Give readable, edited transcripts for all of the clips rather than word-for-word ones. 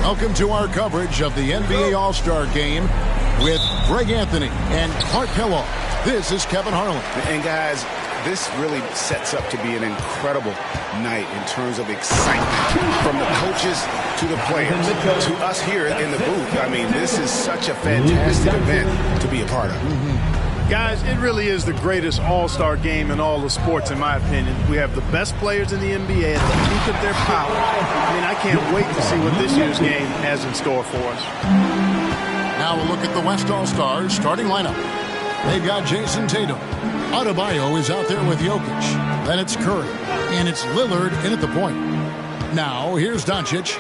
Welcome to our coverage of the NBA All-Star Game with Greg Anthony and Clark Kellogg. This is Kevin Harlan. And guys, this really sets up to be an incredible night in terms of excitement from the coaches to the players to us here in the booth. I mean, this is such a fantastic event to be a part of. Guys, it really is the greatest all-star game in all the sports, in my opinion. We have the best players in the NBA at the peak of their power. I mean, I can't wait to see what this year's game has in store for us. Now we'll look at the West All-Stars starting lineup. They've got Jason Tatum. Adebayo is out there with Jokic. Then it's Curry. And it's Lillard in at the point. Now, here's Doncic.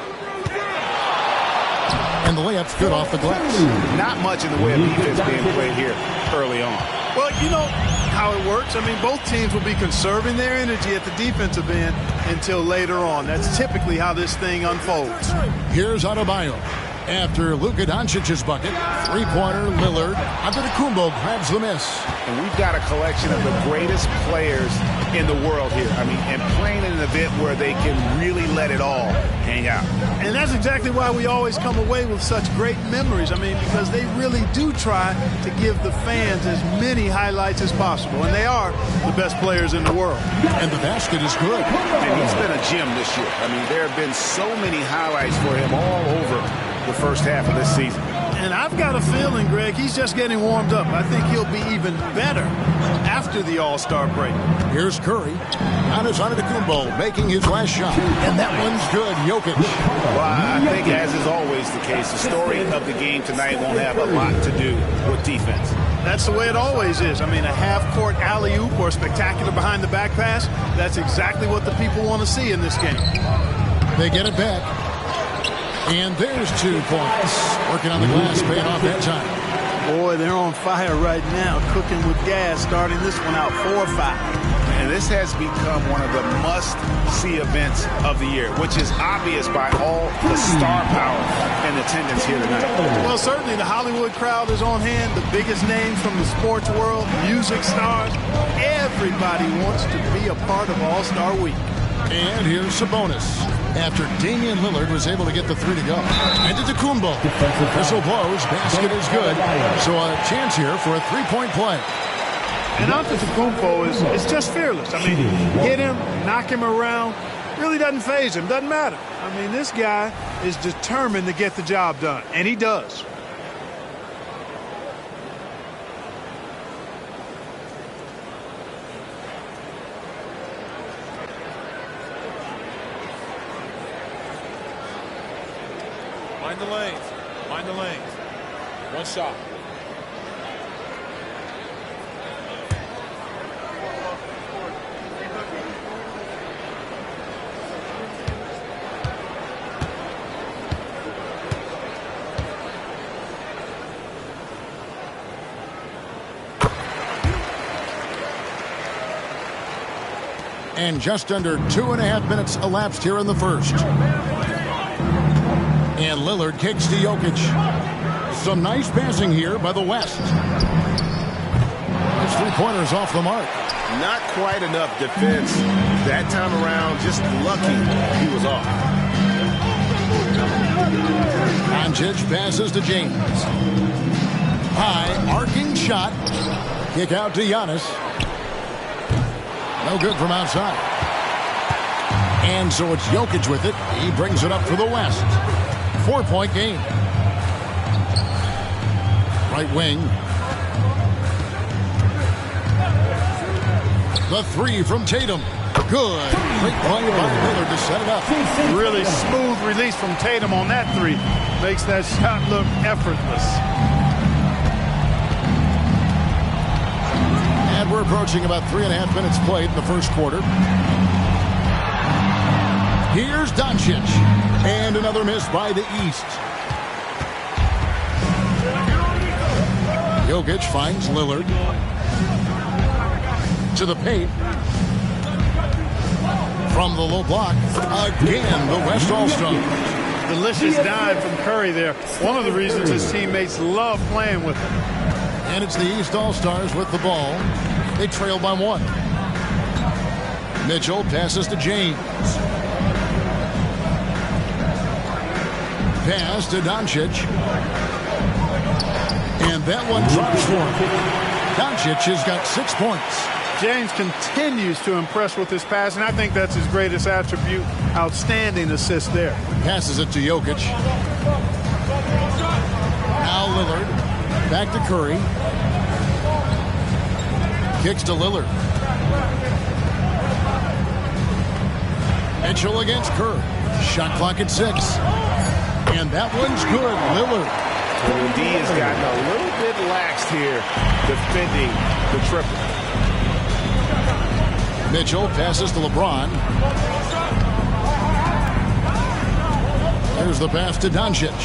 And the layup's good off the glass. Not much in the way of defense being played here early on. Well, you know how it works. I mean, both teams will be conserving their energy at the defensive end until later on. That's typically how this thing unfolds. Here's Adebayo. After Luka Doncic's bucket, three-pointer Lillard. Antetokounmpo grabs the miss. And we've got a collection of the greatest players in the world here. I mean, and playing in an event where they can really let it all hang out. And that's exactly why we always come away with such great memories. I mean, because they really do try to give the fans as many highlights as possible. And they are the best players in the world. And the basket is good. And he's been a gem this year. I mean, there have been so many highlights for him all over the first half of this season. And I've got a feeling, Greg, he's just getting warmed up. I think he'll be even better after the All-Star break. Here's Curry. Giannis Antetokounmpo making his last shot. And that one's good. Jokic. Well, I think, as is always the case, the story of the game tonight won't have a lot to do with defense. That's the way it always is. I mean, a half-court alley-oop or a spectacular behind-the-back pass, that's exactly what the people want to see in this game. They get it back. And there's 2 points. Working on the glass, paying off that time. Boy, they're on fire right now, cooking with gas, starting this one out 4-5. And this has become one of the must-see events of the year, which is obvious by all the star power and attendance here tonight. Well, certainly the Hollywood crowd is on hand, the biggest names from the sports world, music stars. Everybody wants to be a part of All-Star Week. And here's Sabonis. After Damian Lillard was able to get the 3 to go. And Antetokounmpo. Whistle blows. Basket is good. So a chance here for a 3-point play. And Antetokounmpo is just fearless. I mean, hit him, knock him around. Really doesn't faze him. Doesn't matter. I mean, this guy is determined to get the job done. And he does. Mind the lanes. Mind the lanes. One shot. And just under 2.5 minutes elapsed here in the first. And Lillard kicks to Jokic. Some nice passing here by the West. His 3-pointers off the mark. Not quite enough defense that time around. Just lucky he was off. Doncic passes to James. High arcing shot. Kick out to Giannis. No good from outside. And so it's Jokic with it. He brings it up for the West. 4-point game. Right wing. The 3 from Tatum. Good. Great play by Lillard to set it up. Really smooth release from Tatum on that 3. Makes that shot look effortless. And we're approaching about 3.5 minutes played in the first quarter. Here's Doncic. And another miss by the East. Jokic finds Lillard. To the paint. From the low block. Again, the West All-Star. Delicious dime from Curry there. One of the reasons his teammates love playing with him. And it's the East All-Stars with the ball. They trail by 1. Mitchell passes to James. Pass to Doncic. And that one drops for him. Doncic has got 6 points. James continues to impress with his pass, and I think that's his greatest attribute. Outstanding assist there. Passes it to Jokic. Now Lillard. Back to Curry. Kicks to Lillard. Mitchell against Kerr. Shot clock at 6. And that one's good. Lillard. D has gotten a little bit laxed here defending the triple. Mitchell passes to LeBron. Here's the pass to Doncic.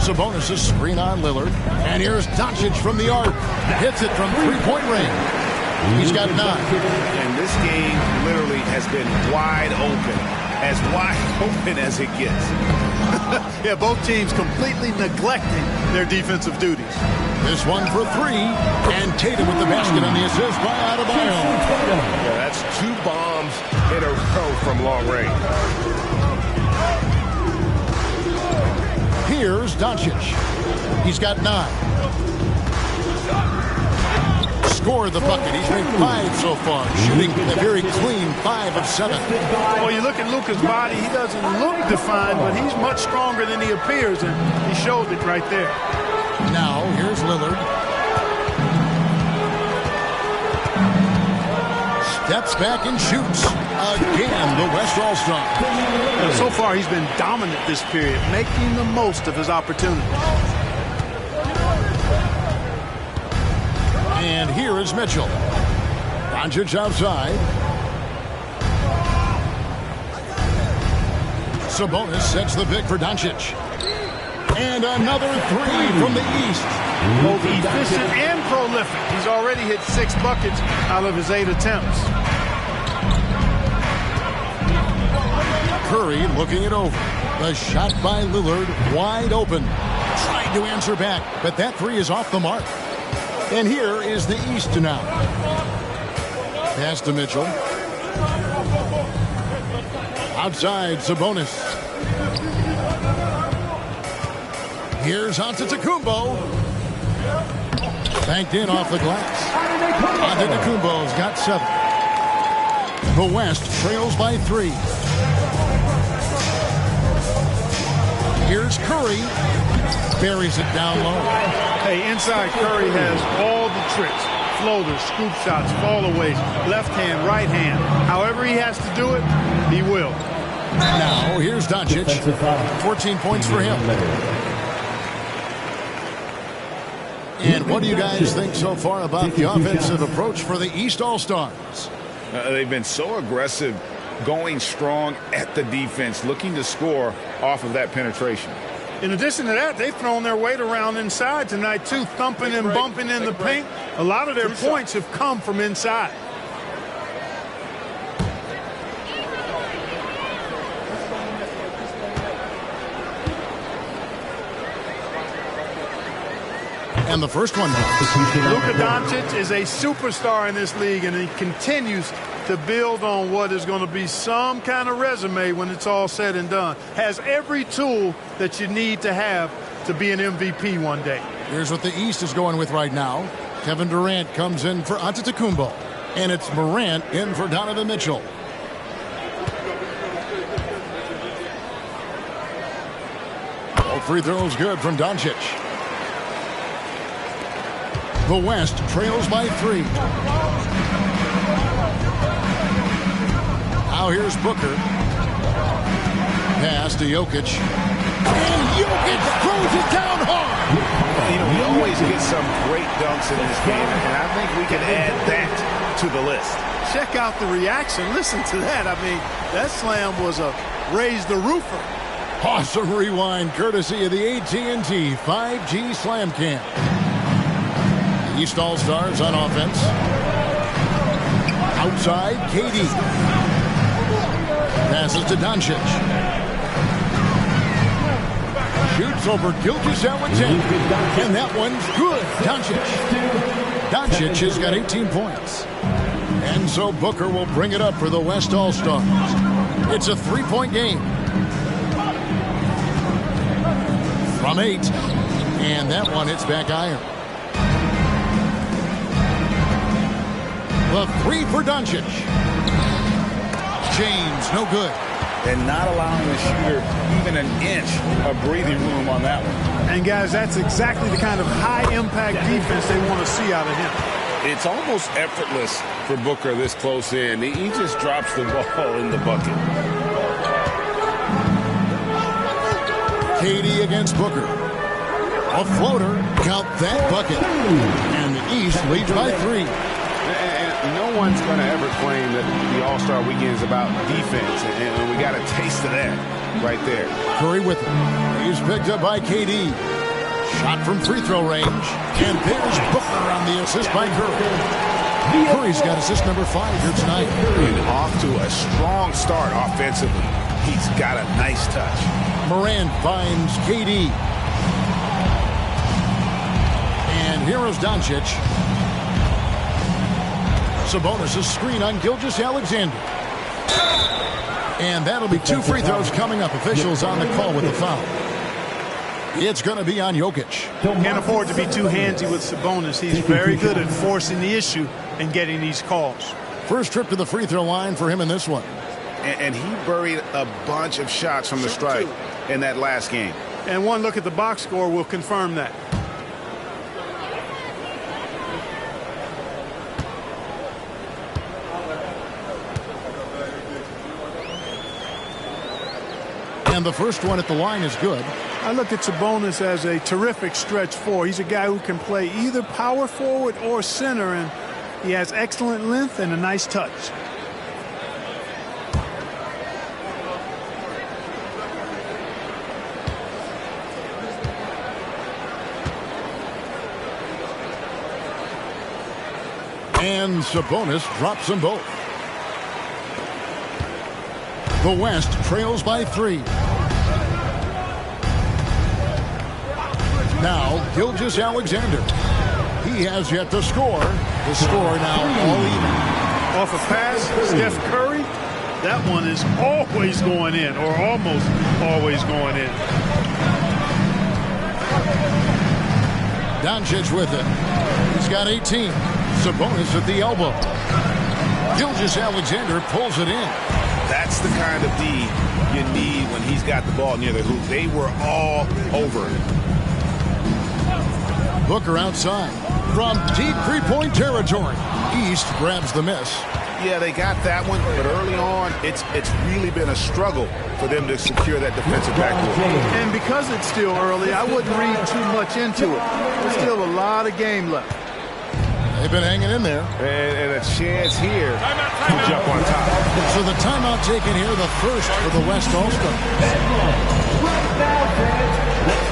Sabonis' screen on Lillard. And here's Doncic from the arc. Hits it from three-point range. He's got 9. And this game literally has been wide open. As wide open as it gets. Yeah, both teams completely neglecting their defensive duties. This one for 3. And Tatum with the basket on the assist by Adebayo. Yeah, that's 2 bombs in a row from long range. Here's Doncic. He's got 9. Scored the bucket. He's made 5 so far, shooting a very clean 5 of 7. Well, you look at Luka's body, he doesn't look defined, but he's much stronger than he appears, and he showed it right there. Now, here's Lillard. Steps back and shoots. Again, the West All-Star. So far, he's been dominant this period, making the most of his opportunities. And here is Mitchell. Doncic outside. Sabonis sets the pick for Doncic. And another 3 from the East. Both efficient and prolific. He's already hit 6 buckets out of his 8 attempts. Curry looking it over. The shot by Lillard wide open. Tried to answer back, but that 3 is off the mark. And here is the East now. Pass to Mitchell. Outside, Sabonis. Here's Antetokounmpo. Banked in off the glass. Antetokounmpo's got 7. The West trails by 3. Here's Curry. Buries it down low. Hey, inside Curry has all the tricks. Floaters, scoop shots, fallaways, left hand, right hand. However he has to do it, he will. Now, here's Doncic. 14 points for him. And what do you guys think so far about the offensive approach for the East All-Stars? They've been so aggressive, going strong at the defense, looking to score off of that penetration. In addition to that, they've thrown their weight around inside tonight, too, thumping and bumping in the paint. A lot of their points have come from inside. And the first one. Luka Doncic is a superstar in this league, and he continues to build on what is going to be some kind of resume when it's all said and done. Has every tool that you need to have to be an MVP one day. Here's what the East is going with right now. Kevin Durant comes in for Antetokounmpo. And it's Morant in for Donovan Mitchell. All free throws good from Doncic. The West trails by 3. Now here's Booker. Pass to Jokic. And Jokic throws it down hard. You know, we always get some great dunks in this game, and I think we can add that to the list. Check out the reaction. Listen to that. I mean, that slam was a raise the roofer. Awesome rewind courtesy of the AT&T 5G Slam Cam. East All-Stars on offense. Outside, KD. Passes to Doncic. Shoots over Gilgeous-Alexander. And that one's good. Doncic has got 18 points. And so Booker will bring it up for the West All-Stars. It's a three-point game. From 8. And that one hits back iron. The three for Doncic. James, no good. And not allowing the shooter even an inch of breathing room on that one. And, guys, that's exactly the kind of high-impact defense they want to see out of him. It's almost effortless for Booker this close in. He just drops the ball in the bucket. KD against Booker. A floater. Count that bucket. And the East leads by 3. And no one's going to ever claim that the All-Star Weekend is about defense. And we got a taste of that right there. Curry with it. He's picked up by KD. Shot from free throw range. And there's Booker on the assist by Curry. Curry's got assist number 5 here tonight. And off to a strong start offensively. He's got a nice touch. Morant finds KD. And here is Doncic. Sabonis' screen on Gilgeous-Alexander. And that'll be 2 free throws coming up. Officials on the call with the foul. It's going to be on Jokic. Can't afford to be too handsy with Sabonis. He's very good at forcing the issue and getting these calls. First trip to the free throw line for him in this one. And he buried a bunch of shots from the stripe in that last game. And one look at the box score will confirm that. And the first one at the line is good. I look at Sabonis as a terrific stretch 4. He's a guy who can play either power forward or center, and he has excellent length and a nice touch. And Sabonis drops them both. The West trails by 3. Now, Gilgeous-Alexander. He has yet to score. The score now all even. Off a pass, Steph Curry. That one is always going in, or almost always going in. Doncic with it. He's got 18. Sabonis at the elbow. Gilgeous-Alexander pulls it in. That's the kind of D you need when he's got the ball near the hoop. They were all over it. Booker outside from deep three-point territory. East grabs the miss. Yeah, they got that one, but early on, it's really been a struggle for them to secure that defensive backcourt. And because it's still early, I wouldn't read too much into it. There's still a lot of game left. They've been hanging in there. And a chance here to jump on top. So the timeout taken here, the first for the West All-Star.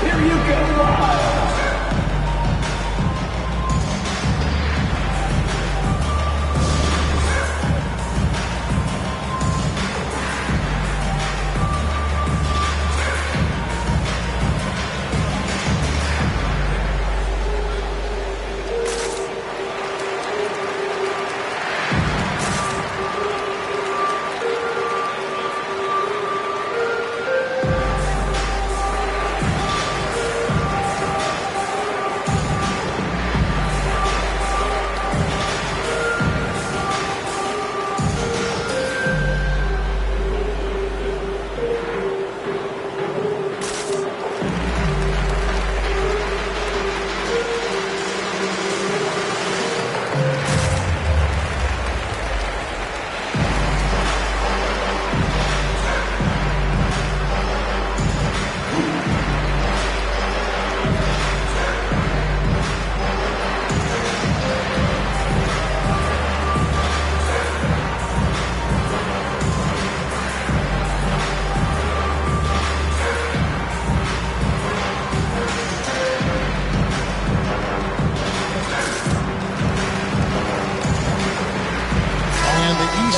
Here you go live.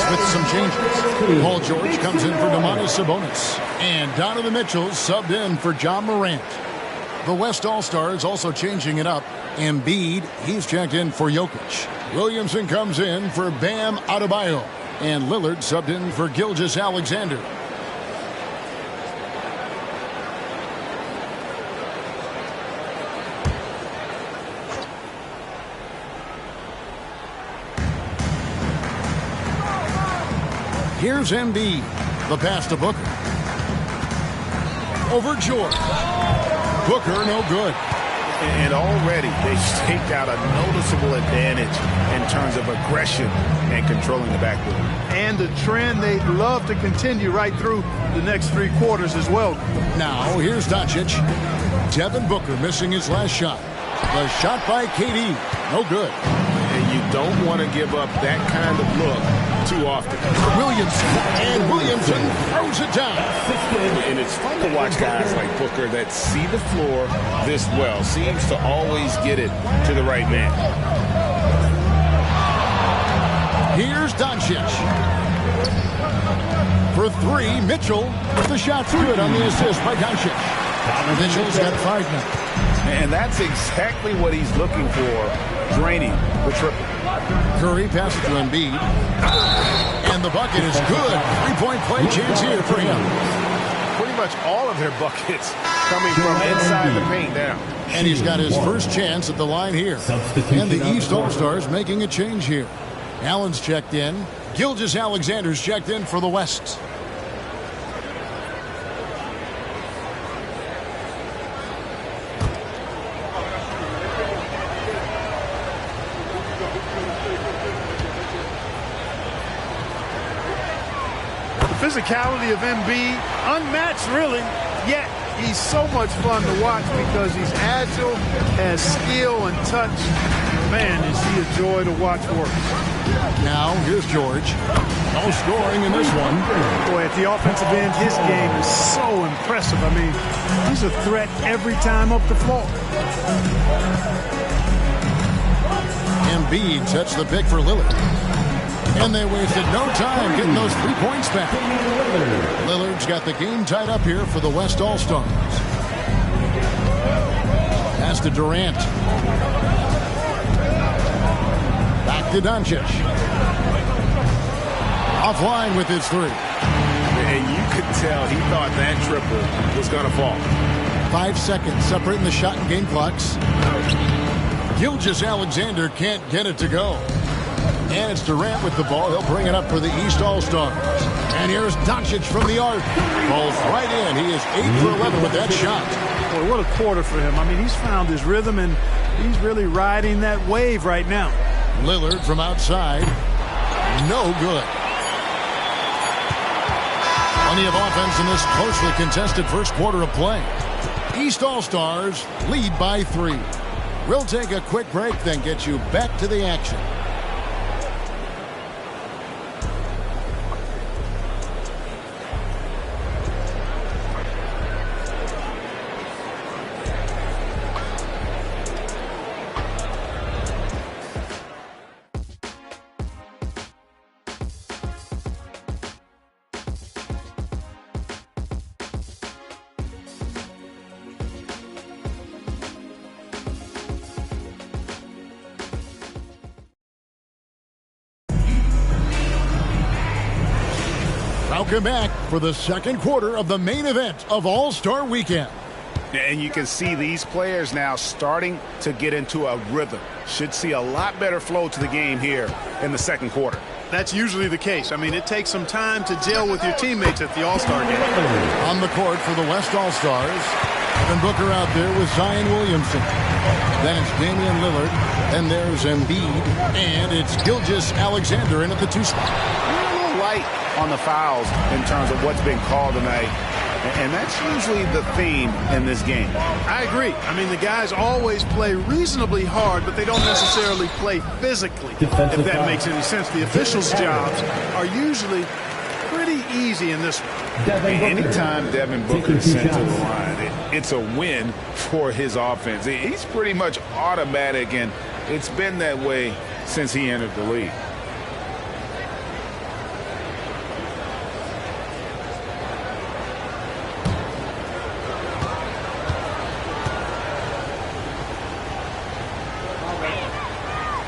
with some changes. Paul George comes in for Domantas Sabonis. And Donovan Mitchell subbed in for John Morant. The West All-Stars also changing it up. Embiid, he's checked in for Jokic. Williamson comes in for Bam Adebayo. And Lillard subbed in for Gilgeous-Alexander. Here's Embiid. The pass to Booker. Over George. Booker, no good. And already they've staked out a noticeable advantage in terms of aggression and controlling the backboard. And the trend they'd love to continue right through the next 3 quarters as well. Now, here's Doncic. Devin Booker missing his last shot. The shot by KD. No good. And you don't want to give up that kind of look too often. Williamson. And Williamson throws it down. And it's fun to watch guys like Booker that see the floor this well. Seems to always get it to the right man. Here's Doncic. For 3, Mitchell. The shot's good on the assist by Doncic. Mitchell's got 5 now. And that's exactly what he's looking for, draining the triple. Curry passes to Embiid. And the bucket is good. 3-point play chance here for him. Pretty much all of their buckets coming from inside the paint now. And he's got his first chance at the line here. And the East All-Stars making a change here. Allen's checked in. Gilgeous-Alexander's checked in for the West. Physicality of Embiid, unmatched really, yet he's so much fun to watch because he's agile, has skill and touch. Man, is he a joy to watch work. Now, here's George. No scoring in this one. Boy, at the offensive end, his game is so impressive. I mean, he's a threat every time up the floor. Embiid touched the pick for Lillard. And they wasted no time getting those 3 points back. Lillard's got the game tied up here for the West All-Stars. Pass to Durant. Back to Doncic. Offline with his 3. And you could tell he thought that triple was going to fall. 5 seconds separating the shot and game clocks. Gilgeous-Alexander can't get it to go. And it's Durant with the ball. He'll bring it up for the East All-Stars. And here's Doncic from the arc. Falls right in. He is 8 for 11 with that shot. Boy, what a quarter for him. I mean, he's found his rhythm, and he's really riding that wave right now. Lillard from outside. No good. Plenty of offense in this closely contested first quarter of play. East All-Stars lead by 3. We'll take a quick break, then get you back to the action. Welcome back for the second quarter of the main event of All-Star Weekend. And you can see these players now starting to get into a rhythm. Should see a lot better flow to the game here in the second quarter. That's usually the case. I mean, it takes some time to gel with your teammates at the All-Star game. On the court for the West All-Stars, and Booker out there with Zion Williamson. Then it's Damian Lillard. Then there's Embiid. And it's Gilgeous-Alexander in at the 2 spot. A little light on the fouls in terms of what's been called tonight. And that's usually the theme in this game. I agree. I mean, the guys always play reasonably hard, but they don't necessarily play physically, if that makes any sense. The officials' jobs are usually pretty easy in this one. Anytime Devin Booker is sent to the line, it's a win for his offense. He's pretty much automatic, and it's been that way since he entered the league.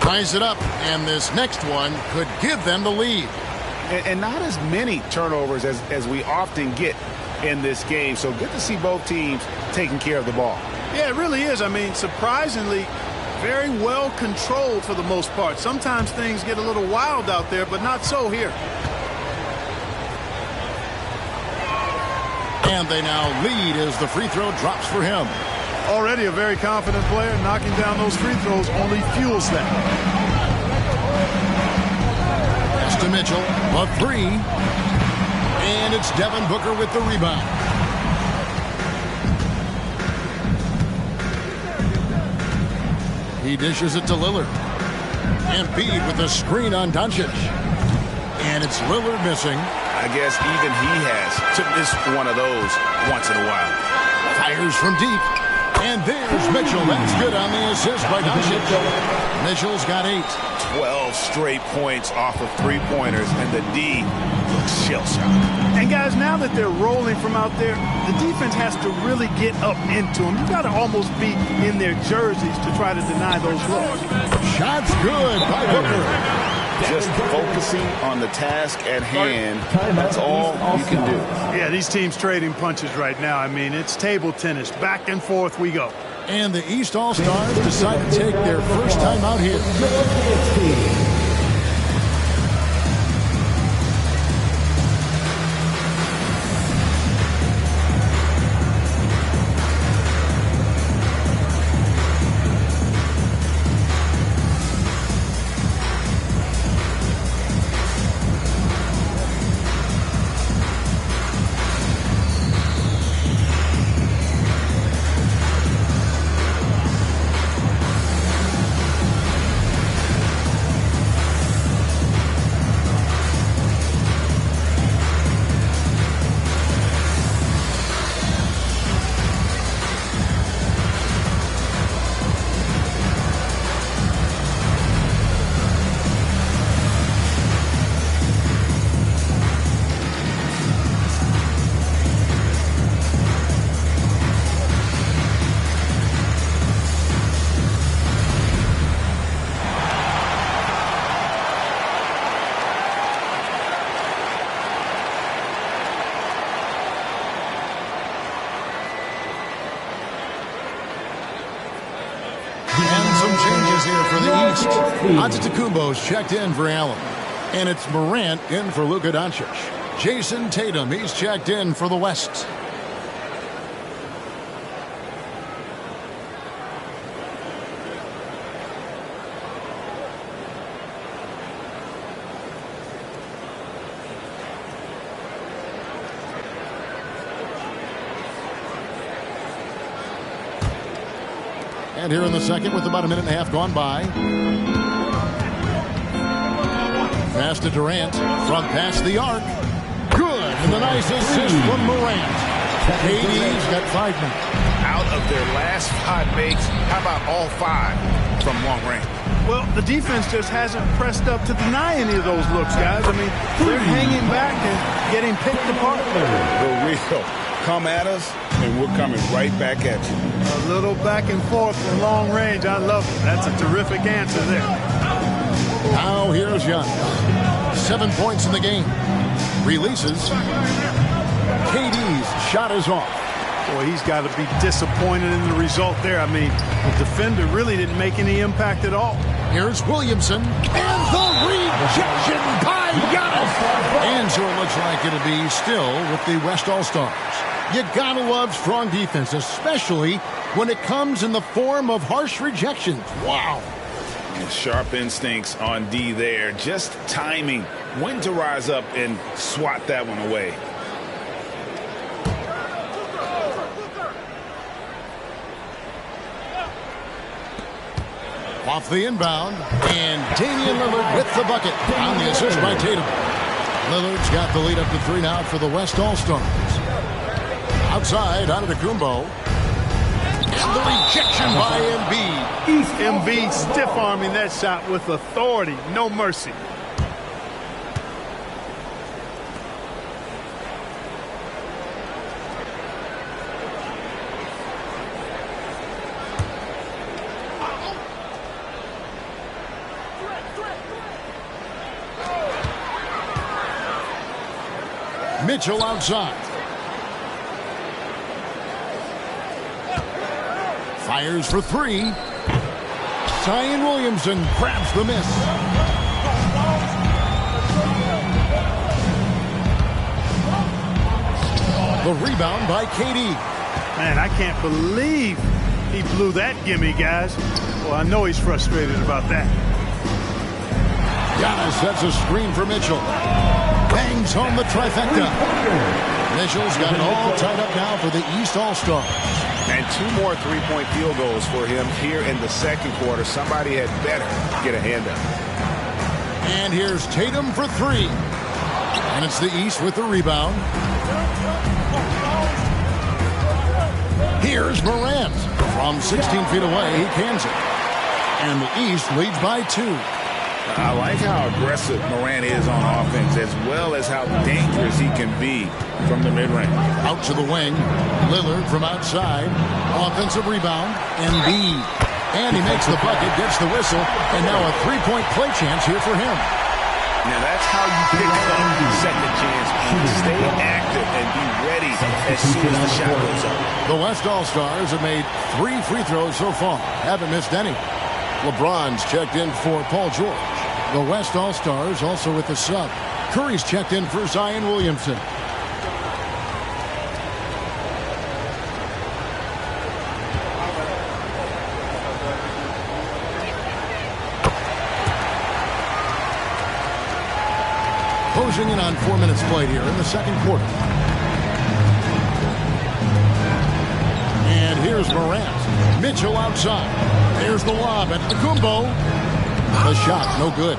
Ties it up, and this next one could give them the lead. and not as many turnovers as we often get in this game. So good to see both teams taking care of the ball. Yeah, it really is. I mean, surprisingly, very well controlled for the most part. Sometimes things get a little wild out there, but not so here. And they now lead as the free throw drops for him. Already a very confident player. Knocking down those free throws only fuels that. Pass to Mitchell. A three. And it's Devin Booker with the rebound. He dishes it to Lillard. Embiid with a screen on Doncic. And it's Lillard missing. I guess even he has to miss one of those once in a while. Fires from deep. And there's Mitchell. That's good on the assist by Doncic. Mitchell's got 8. 12 straight points off of three-pointers, and the D looks shell-shocked. And guys, now that they're rolling from out there, the defense has to really get up into them. You got to almost be in their jerseys to try to deny those looks. Shot's good by Booker. Just focusing on the task at hand, that's all you can do. Yeah, these teams trading punches right now. I mean, it's table tennis. Back and forth we go. And the East All-Stars decide to take their first time out here. Here for the East. Antetokounmpo's checked in for Allen. And it's Morant in for Luka Doncic. Jason Tatum, he's checked in for the West. And here in the second with about a minute and a half gone by. Pass to Durant. Front pass the arc. Good. And the nice assist from Morant. KD's got 5 minutes. Out of their last 5 makes, how about all 5 from long range? Well, the defense just hasn't pressed up to deny any of those looks, guys. I mean, they're hanging back and getting picked apart. For real. Come at us, and we're coming right back at you. A little back and forth from long range. I love it. That's a terrific answer there. Now here's Young. 7 points in the game. Releases. KD's shot is off. Boy, he's got to be disappointed in the result there. I mean, the defender really didn't make any impact at all. Here's Williamson. And the rejection by Giannis. And so it looks like it'll be still with the West All-Stars. You gotta love strong defense, especially when it comes in the form of harsh rejections. Wow. And sharp instincts on D there. Just timing when to rise up and swat that one away. Off the inbound, and Damian Lillard with the bucket on the assist by Tatum. Lillard's got the lead up to 3 now for the West All-Stars. Outside, Antetokounmpo. And the rejection by Embiid. Embiid stiff-arming that shot with authority. No mercy. Mitchell outside. Fires for three. Zion Williamson grabs the miss. The rebound by KD. Man, I can't believe he blew that gimme, guys. Well, I know he's frustrated about that. Giannis sets a screen for Mitchell. Bangs home the trifecta. Mitchell's got it all tied up now for the East All-Stars. And 2 more three-point field goals for him here in the second quarter. Somebody had better get a hand up. And here's Tatum for three. And it's the East with the rebound. Here's Morant. From 16 feet away, he cans it. And the East leads by 2. I like how aggressive Morant is on offense, as well as how dangerous he can be from the mid-range. Out to the wing. Lillard from outside. Offensive rebound. Embiid. And he makes the bucket, gets the whistle, and now a three-point play chance here for him. Now that's how you pick up second chance. Stay active and be ready as soon as the shot goes up. The West All-Stars have made 3 free throws so far. Haven't missed any. LeBron's checked in for Paul George. The West All-Stars also with the sub. Curry's checked in for Zion Williamson. Closing in on 4 minutes played here in the second quarter. And here's Morant. Mitchell outside. There's the lob at Kumbo. The shot, no good.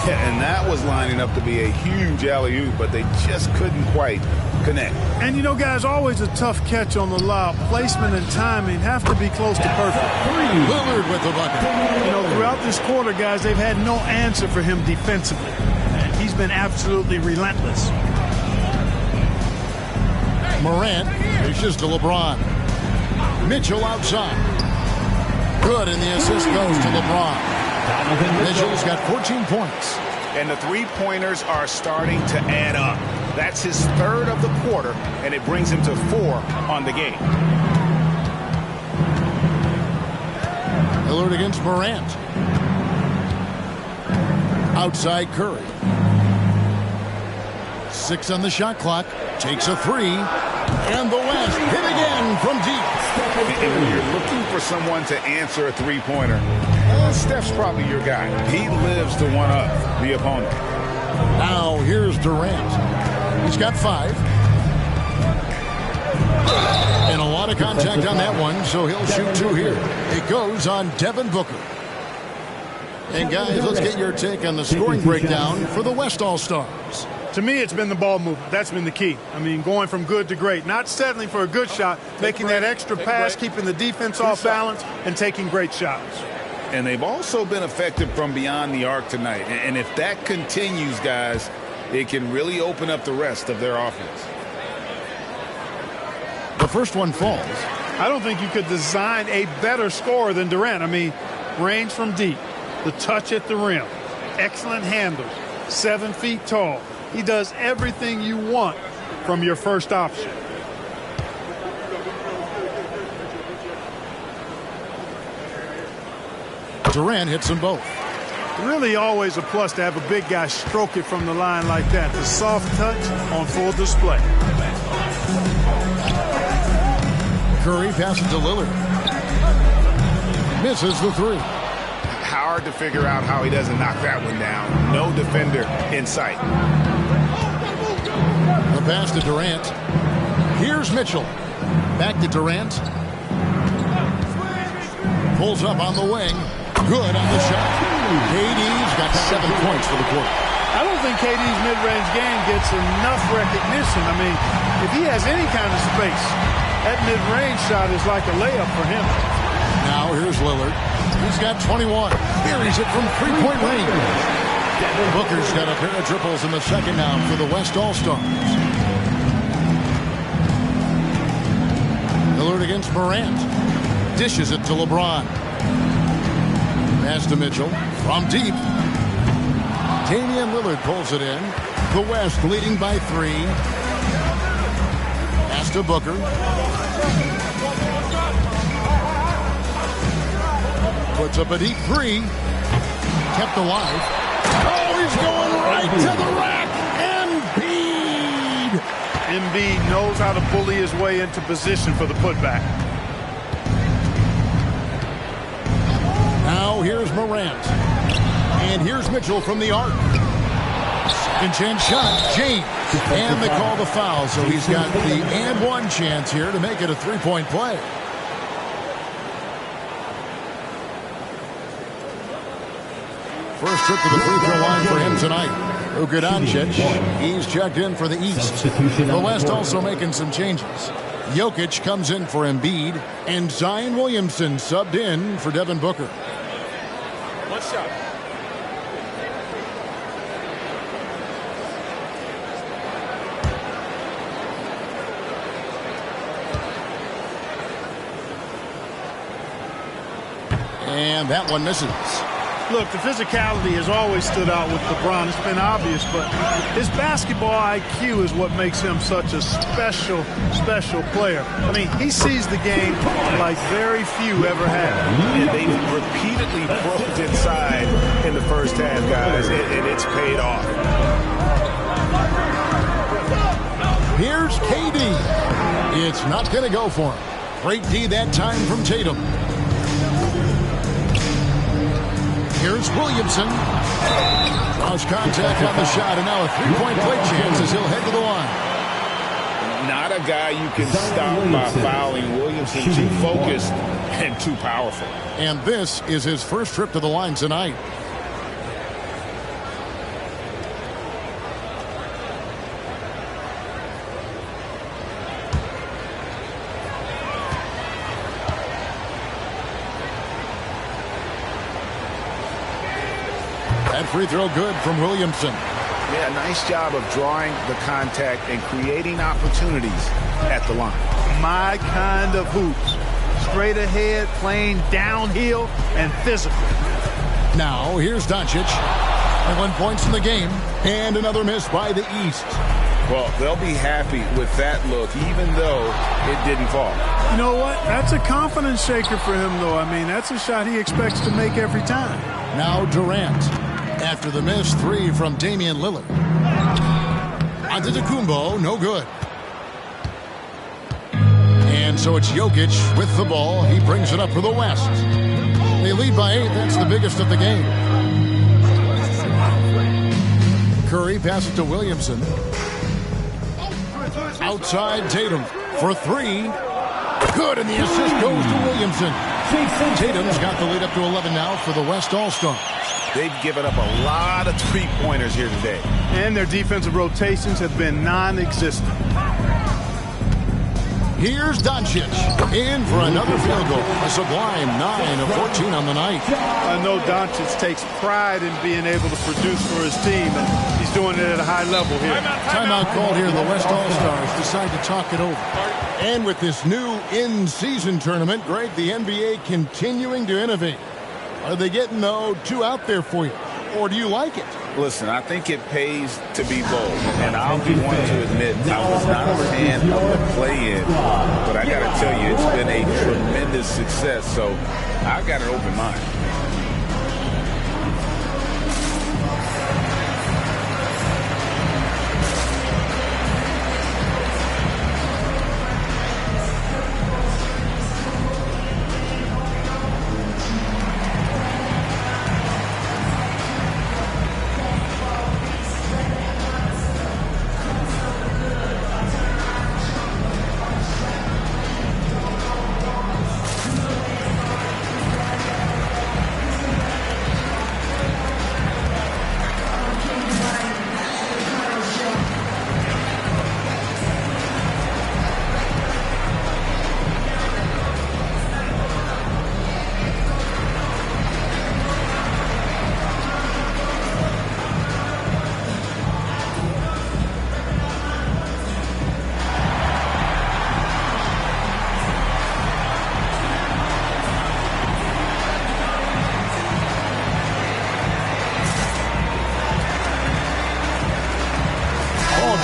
Yeah, and that was lining up to be a huge alley-oop, but they just couldn't quite connect. And, you know, guys, always a tough catch on the lob. Placement and timing have to be close to perfect. Lillard with the bucket. You know, throughout this quarter, guys, they've had no answer for him defensively. And he's been absolutely relentless. Morant dishes to LeBron. Mitchell outside. Good, and the assist goes to LeBron. Mitchell's got 14 points. And the three-pointers are starting to add up. That's his 3rd of the quarter, and it brings him to 4 on the game. Lillard against Morant. Outside Curry. 6 on the shot clock. Takes a 3. And the West hit again from deep. And when you're looking for someone to answer a three-pointer, Steph's probably your guy. He lives to one-up the opponent. Now here's Durant. He's got 5. And a lot of contact on that one, so he'll shoot 2 here. It goes on Devin Booker. And guys, let's get your take on the scoring breakdown for the West All-Stars. To me, it's been the ball movement. That's been the key. I mean, going from good to great. Not settling for a good shot, making that extra pass, keeping the defense off balance, and taking great shots. And they've also been effective from beyond the arc tonight. And if that continues, guys, it can really open up the rest of their offense. The first one falls. I don't think you could design a better scorer than Durant. I mean, range from deep, the touch at the rim, excellent handles, 7 feet tall. He does everything you want from your first option. Durant hits them both. Really always a plus to have a big guy stroke it from the line like that. The soft touch on full display. Curry passes to Lillard. Misses the 3. Hard to figure out how he doesn't knock that one down. No defender in sight. The pass to Durant. Here's Mitchell. Back to Durant. Pulls up on the wing. Good on the shot. KD's got 7 points for the quarter. I don't think KD's mid-range game gets enough recognition. I mean, if he has any kind of space, that mid-range shot is like a layup for him. Now here's Lillard. He's got 21. Buries it from three-point range. Booker's got a pair of triples in the second now for the West All-Stars. Lillard against Morant. Dishes it to LeBron. Pass to Mitchell from deep. Damian Lillard pulls it in. The West leading by 3. Pass to Booker. Puts up a deep three. Kept alive. Oh, he's going right to the rack. Embiid. Embiid knows how to bully his way into position for the putback. Now here's Morant. And here's Mitchell from the arc. Second chance shot, James. And they call the foul, so he's got the and one chance here to make it a three-point play. First trip to the free throw line for him tonight. Luka Doncic, he's checked in for the East. The West also making some changes. Jokic comes in for Embiid, and Zion Williamson subbed in for Devin Booker. One shot. And that one misses. Look, the physicality has always stood out with LeBron. It's been obvious, but his basketball IQ is what makes him such a special player. I mean, he sees the game like very few ever have. And they repeatedly broke inside in the first half, guys, and it's paid off. Here's KD. It's not going to go for him. Great D that time from Tatum. Here's Williamson. Draws contact on the shot, and now a three-point play chance as he'll head to the line. Not a guy you can stop by fouling. Williamson too focused and too powerful. And this is his first trip to the line tonight. That free throw good from Williamson. Yeah, nice job of drawing the contact and creating opportunities at the line. My kind of hoops. Straight ahead, playing downhill, and physical. Now, here's Doncic. 11 points in the game, and another miss by the East. Well, they'll be happy with that look, even though it didn't fall. You know what? That's a confidence shaker for him, though. I mean, that's a shot he expects to make every time. Now Durant. After the miss, three from Damian Lillard. Antetokounmpo, no good. And so it's Jokic with the ball. He brings it up for the West. They lead by 8. That's the biggest of the game. Curry passes to Williamson. Outside Tatum for three. Good, and the assist goes to Williamson. Tatum's got the lead up to 11 now for the West All-Stars. They've given up a lot of three-pointers here today. And their defensive rotations have been non-existent. Here's Doncic in for another field goal. A sublime 9 of 14 on the night. I know Doncic takes pride in being able to produce for his team, and he's doing it at a high level here. Timeout called here. The West All-Stars decide to talk it over. And with this new in-season tournament, Greg, the NBA continuing to innovate. Are they getting, though, too out there for you? Or do you like it? Listen, I think it pays to be bold. And I'll be one to admit I was not a fan of the play-in. But I got to tell you, it's been a tremendous success. So I got an open mind.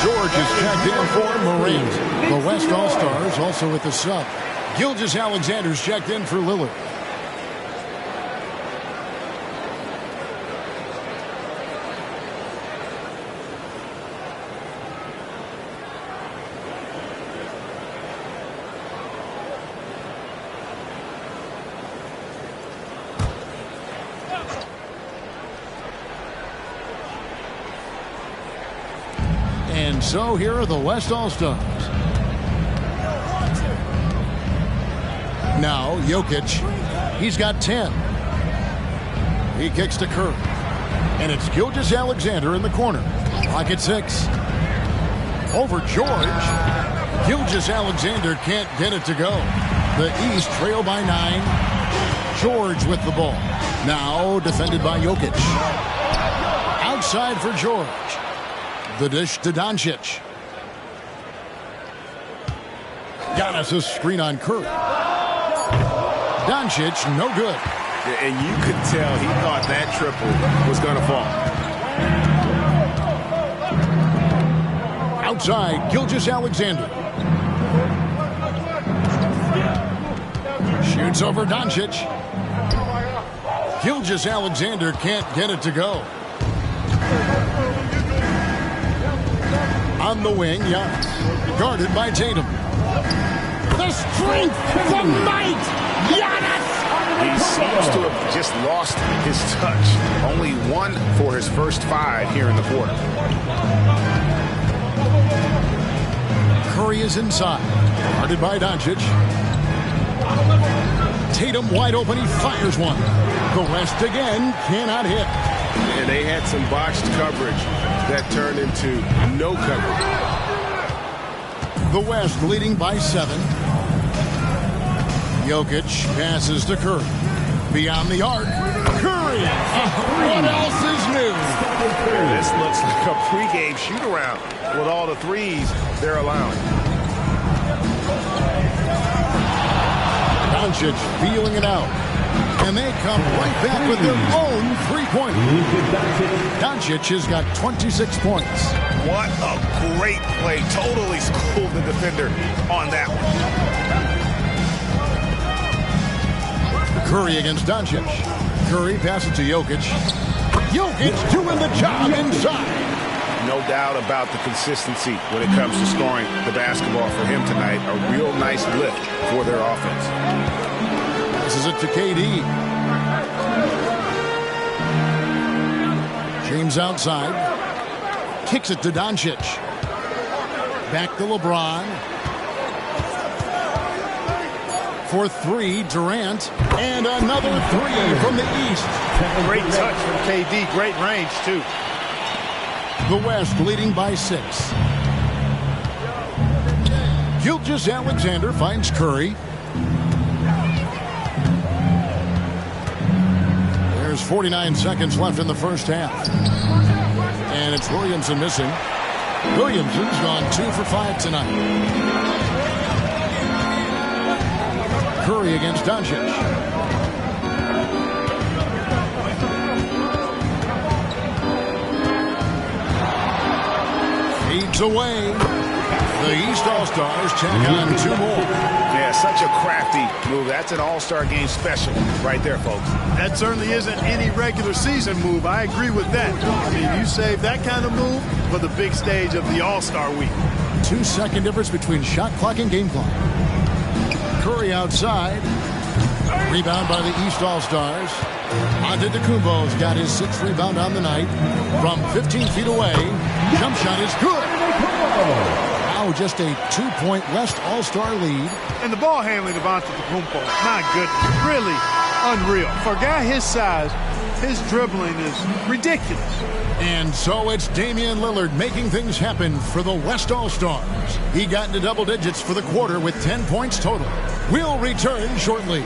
George is checked in for Morant. The West All-Stars also with the sub. Gilgeous-Alexander's checked in for Lillard. And so here are the West All-Stars. Now Jokic, he's got 10. He kicks to Curry. And it's Gilgeous-Alexander in the corner. Pocket 6. Over George. Gilgeous-Alexander can't get it to go. The East trail by 9. George with the ball. Now defended by Jokic. Outside for George. The dish to Doncic. Giannis' screen on Curry. Doncic, no good. And you could tell he thought that triple was going to fall. Outside, Gilgeous-Alexander. Shoots over Doncic. Gilgeous-Alexander can't get it to go. On the wing, Giannis. Guarded by Tatum. The strength, the might, Giannis! He seems to have just lost his touch. Only 1 for his first 5 here in the quarter. Curry is inside. Guarded by Doncic. Tatum wide open. He fires one. The West again cannot hit. And they had some botched coverage that turned into no coverage. The West leading by 7. Jokic passes to Curry. Beyond the arc. Curry! What else is new? This looks like a pregame shoot-around with all the threes they're allowing. Doncic feeling it out. And they come right back with their own three-pointer. Doncic has got 26 points. What a great play. Totally schooled the defender on that one. Curry against Doncic. Curry passes to Jokic. Jokic doing the job inside. No doubt about the consistency when it comes to scoring the basketball for him tonight. A real nice lift for their offense. Passes it to KD. James outside. Kicks it to Doncic. Back to LeBron. For 3, Durant. And another 3 from the East. Great touch from KD. Great range, too. The West leading by 6. Gilgeous-Alexander finds Curry. There's 49 seconds left in the first half. And it's Williamson missing. Williamson's gone 2 for 5 tonight. Curry against Doncic. Fades away. The East All-Stars check on 2 more. Yeah, such a crafty move. That's an All-Star game special right there, folks. That certainly isn't any regular season move. I agree with that. I mean, you save that kind of move for the big stage of the All-Star week. 2-second difference between shot clock and game clock. Curry outside. Rebound by the East All-Stars. Antetokounmpo's got his 6th rebound on the night. From 15 feet away. Jump shot is good. Now just a 2-point West All-Star lead. And the ball handling of Antetokounmpo, my goodness, really unreal. For a guy his size, his dribbling is ridiculous. And so it's Damian Lillard making things happen for the West All-Stars. He got into double digits for the quarter with 10 points total. We'll return shortly.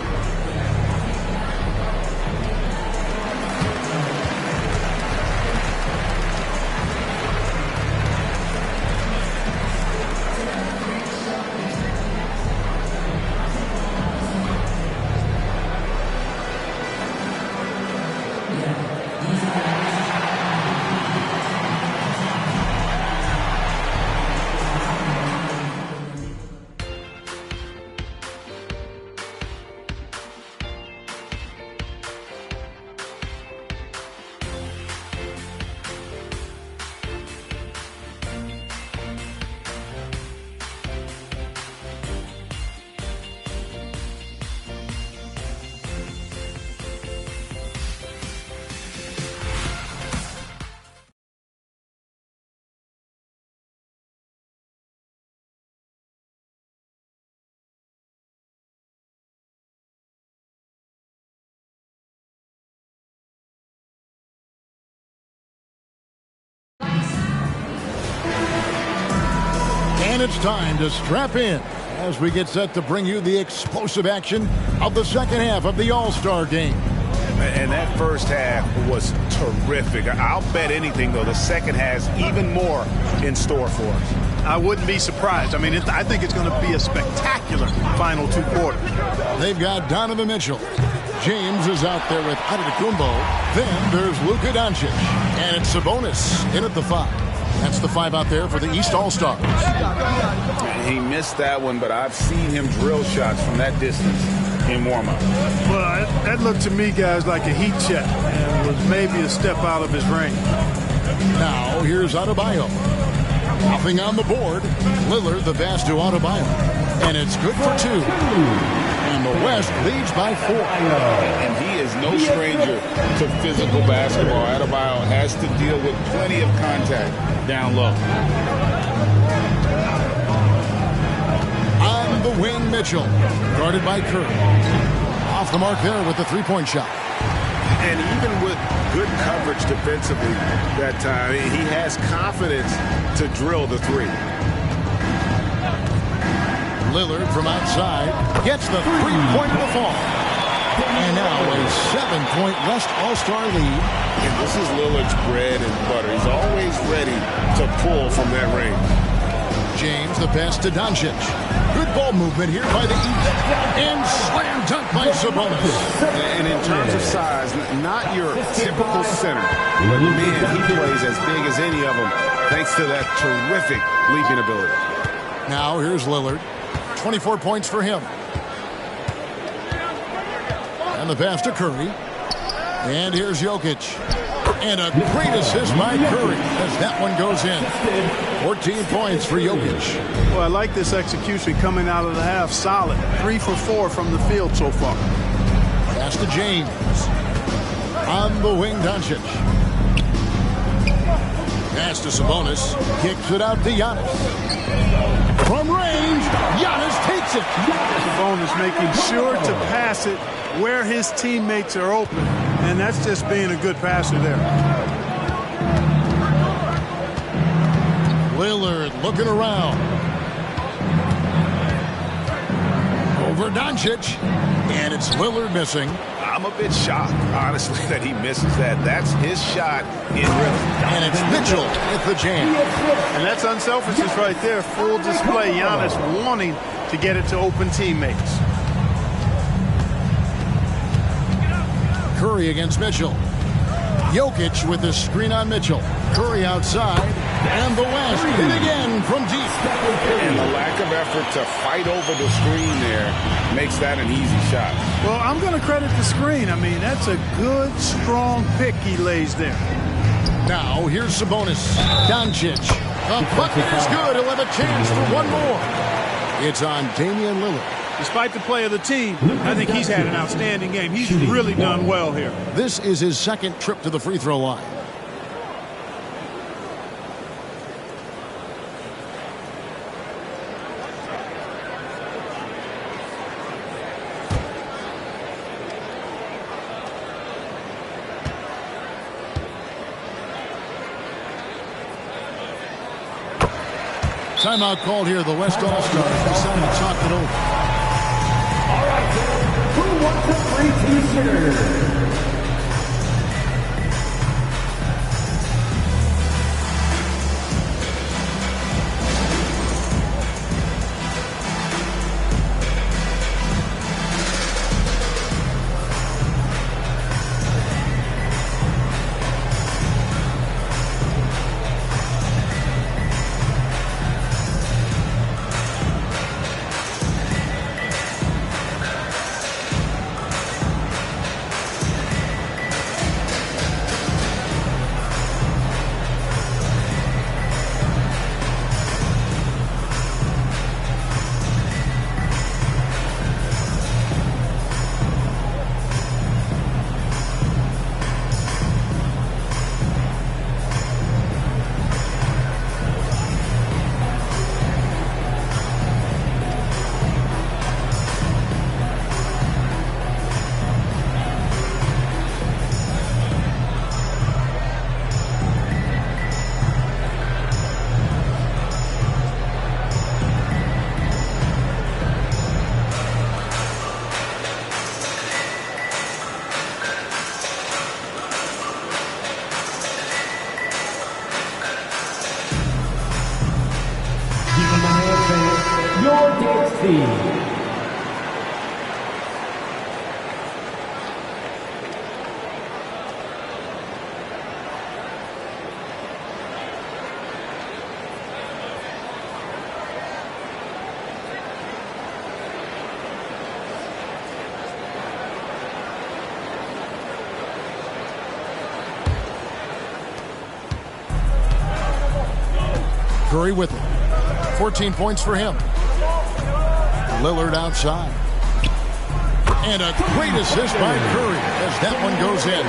And it's time to strap in as we get set to bring you the explosive action of the second half of the All-Star game. And that first half was terrific. I'll bet anything, though, the second has even more in store for us. I wouldn't be surprised. I mean, I think it's going to be a spectacular final 2 quarters. They've got Donovan Mitchell. James is out there with Antetokounmpo. Then there's Luka Doncic. And it's Sabonis in at the 5. That's the 5 out there for the East All-Stars. He missed that one, but I've seen him drill shots from that distance in warm-up. Well, that looked to me, guys, like a heat check and was maybe a step out of his range. Now, here's Adebayo. Nothing on the board. Lillard the pass to Adebayo. And it's good for 2. And the West leads by 4. And he is no stranger to physical basketball. Adebayo has to deal with plenty of contact down low. On the wing, Mitchell. Guarded by Curry. Off the mark there with the three-point shot. And even with good coverage defensively that time, he has confidence to drill the 3. Lillard from outside gets the three-point of the fall. And now a 7-point West All-Star lead. And this is Lillard's bread and butter. He's always ready to pull from that range. James the pass to Doncic. Good ball movement here by the East. And slam dunk by Sabonis. And in terms of size, not your typical center. But man, he plays as big as any of them thanks to that terrific leaping ability. Now here's Lillard. 24 points for him. And the pass to Curry. And here's Jokic. And a great assist by Curry as that one goes in. 14 points for Jokic. Well, I like this execution coming out of the half. Solid. 3 for 4 from the field so far. Pass to James. On the wing, Doncic. Pass to Sabonis. Kicks it out to Giannis. From range, Giannis takes it. Sabonis making sure to pass it where his teammates are open. And that's just being a good passer there. Lillard looking around. Over Doncic. And it's Lillard missing. I'm a bit shocked, honestly, that he misses that. That's his shot in rhythm. And it's Mitchell with the jam. And that's unselfishness right there. Full display. Giannis wanting to get it to open teammates. Curry against Mitchell. Jokic with the screen on Mitchell. Curry outside. And the West hit again from deep. And the lack of effort to fight over the screen there makes that an easy shot. Well, I'm going to credit the screen. I mean, that's a good, strong pick he lays there. Now, here's Sabonis. Doncic. The bucket is good. He'll have a chance for one more. It's on Damian Lillard. Despite the play of the team, I think he's had an outstanding game. He's really done well here. This is his second trip to the free throw line. Timeout called here. The West All-Stars decided to talk it over. All right, who wants a free t-shirt? 20. Curry with it. 14 points for him. Lillard outside. And a great assist by Curry as that one goes in.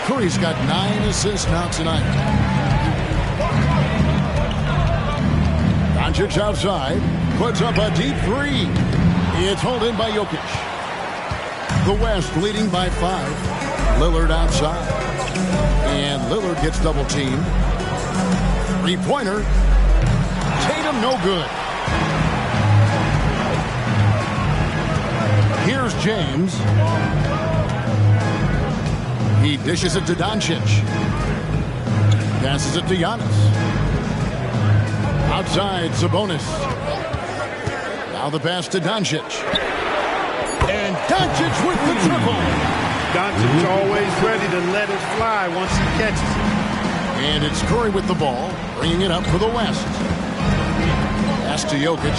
Curry's got 9 assists now tonight. Doncic outside. Puts up a deep three. It's hauled in by Jokic. The West leading by 5. Lillard outside. And Lillard gets double teamed. Three-pointer. Tatum no good. Here's James. He dishes it to Doncic. Passes it to Giannis. Outside, Sabonis. Now the pass to Doncic. And Doncic with the triple. Doncic always ready to let it fly once he catches it. And it's Curry with the ball, bringing it up for the West. Pass to Jokic.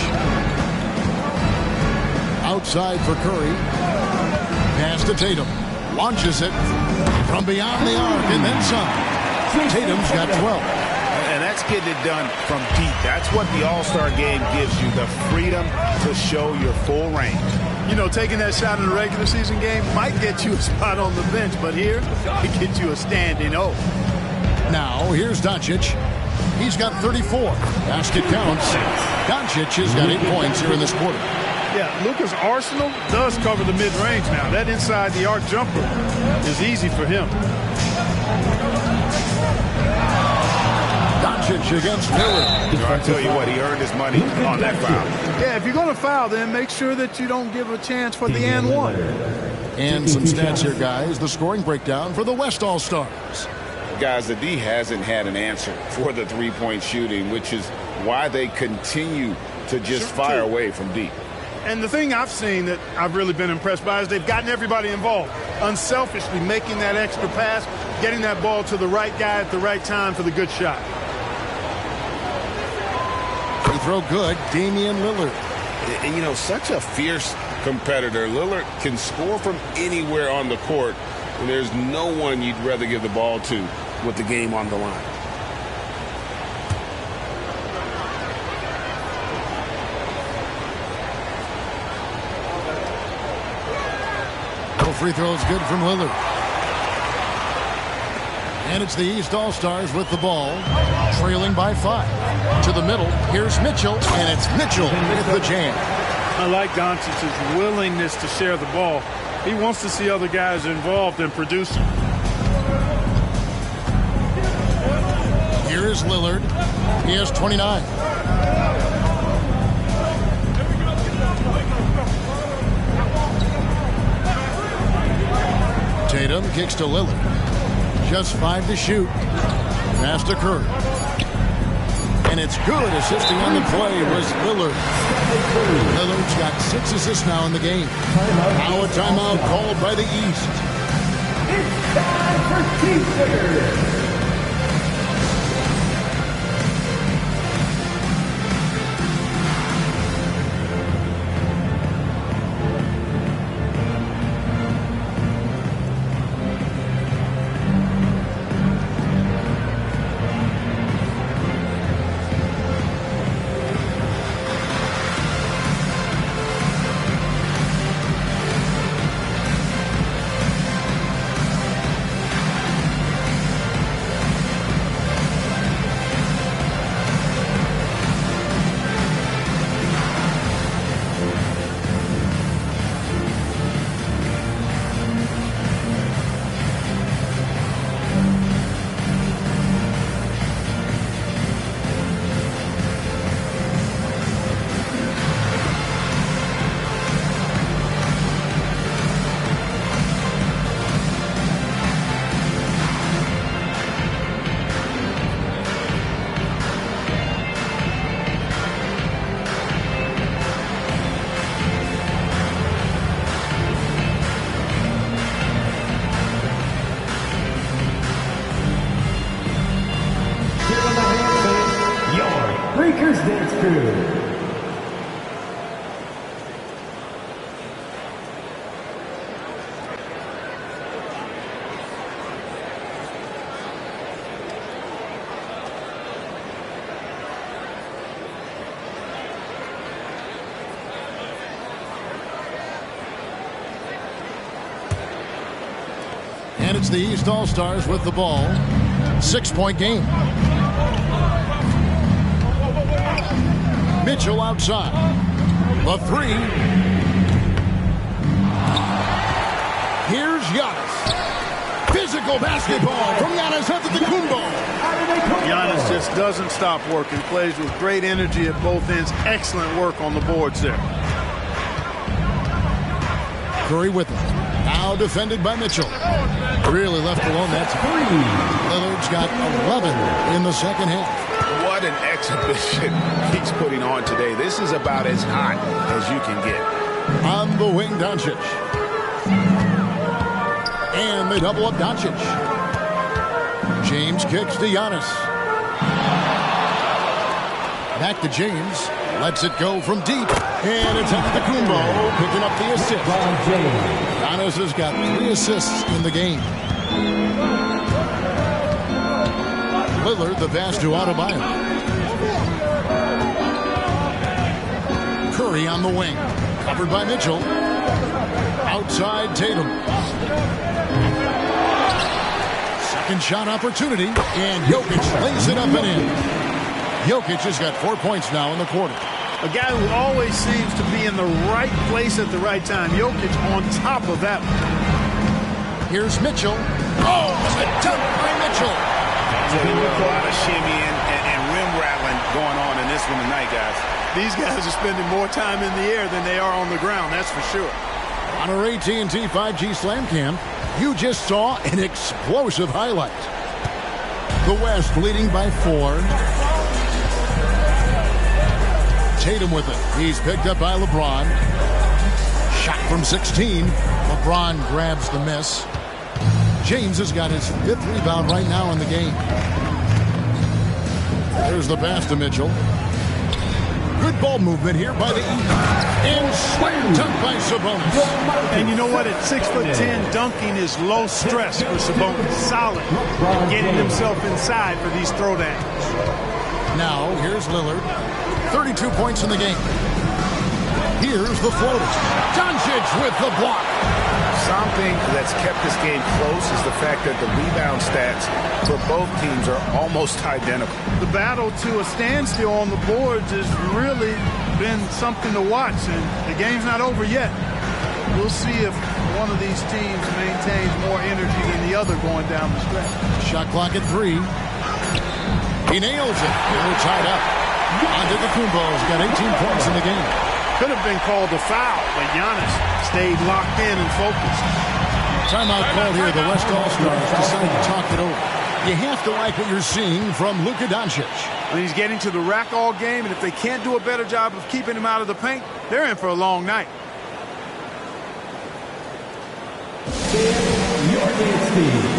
Outside for Curry. Pass to Tatum. Launches it from beyond the arc and then some. Tatum's got 12. And that's getting it done from deep. That's what the All-Star game gives you, the freedom to show your full range. You know, taking that shot in a regular season game might get you a spot on the bench, but here, it gets you a standing O. Now, here's Doncic. He's got 34. Basket counts. Doncic has got 8 points here in this quarter. Yeah, Luka's arsenal does cover the mid-range now. That inside the arc jumper is easy for him. Doncic against Lillard. I tell you what, he earned his money on that foul. Yeah, if you're going to foul, then make sure that you don't give a chance for the and one. And some stats here, guys. The scoring breakdown for the West All-Stars. Guys, the D hasn't had an answer for the three-point shooting, which is why they continue to just fire away from deep. And the thing I've seen that I've really been impressed by is they've gotten everybody involved, unselfishly making that extra pass, getting that ball to the right guy at the right time for the good shot. Free throw good, Damian Lillard. And, you know, such a fierce competitor. Lillard can score from anywhere on the court, and there's no one you'd rather give the ball to with the game on the line. No free throws good from Lillard. And it's the East All-Stars with the ball, trailing by 5. To the middle, here's Mitchell, and it's Mitchell with the jam. I like Doncic's willingness to share the ball. He wants to see other guys involved in producing. Here is Lillard. He has 29. Tatum kicks to Lillard. Just 5 to shoot. Pass to Curry. And it's good. Assisting on the play was Lillard. Lillard's got 6 assists now in the game. Now a timeout called by the East. It's time for team sitters. 2. And it's the East All-Stars with the ball. 6-point game. Mitchell outside. The three. Here's Giannis. Physical basketball from Giannis Antetokounmpo. Giannis just doesn't stop working. Plays with great energy at both ends. Excellent work on the boards there. Curry with it. Now defended by Mitchell. Really left alone. That's 3. Lillard's got 11 in the second half. What an exhibition he's putting on today. This is about as hot as you can get. On the wing, Doncic. And they double up Doncic. James kicks to Giannis. Back to James. Lets it go from deep. And it's Antetokounmpo picking up the assist. Giannis has got 3 assists in the game. Lillard, the pass to Adebayo. Curry on the wing. Covered by Mitchell. Outside Tatum. Second shot opportunity. And Jokic lays it up and in. Jokic has got 4 points now in the quarter. A guy who always seems to be in the right place at the right time. Jokic on top of that one. Here's Mitchell. Oh, a dunk by Mitchell. A lot of shimmy and rim rattling going on in this one tonight, guys. These guys are spending more time in the air than they are on the ground, that's for sure. On our AT&T 5G Slam Cam, you just saw an explosive highlight. The West leading by 4. Tatum with it. He's picked up by LeBron. Shot from 16. LeBron grabs the miss. James has got his 5th rebound right now in the game. There's the pass to Mitchell. Good ball movement here by the East. And slam dunk by Sabonis. And you know what? At 6'10", dunking is low stress for Sabonis. Solid. And getting himself inside for these throwdowns. Now, here's Lillard. 32 points in the game. Here's the floater. Doncic with the block. Something that's kept this game close is the fact that the rebound stats for both teams are almost identical. The battle to a standstill on the boards has really been something to watch, and the game's not over yet. We'll see if one of these teams maintains more energy than the other going down the stretch. Shot clock at 3. He nails it. They're tied up. Antetokounmpo's got 18 points in the game. Could have been called a foul, but Giannis stayed locked in and focused. Timeout called here. The West All-Stars decided to talk it over. You have to like what you're seeing from Luka Doncic. Well, he's getting to the rack all game, and if they can't do a better job of keeping him out of the paint, they're in for a long night. Your dance team.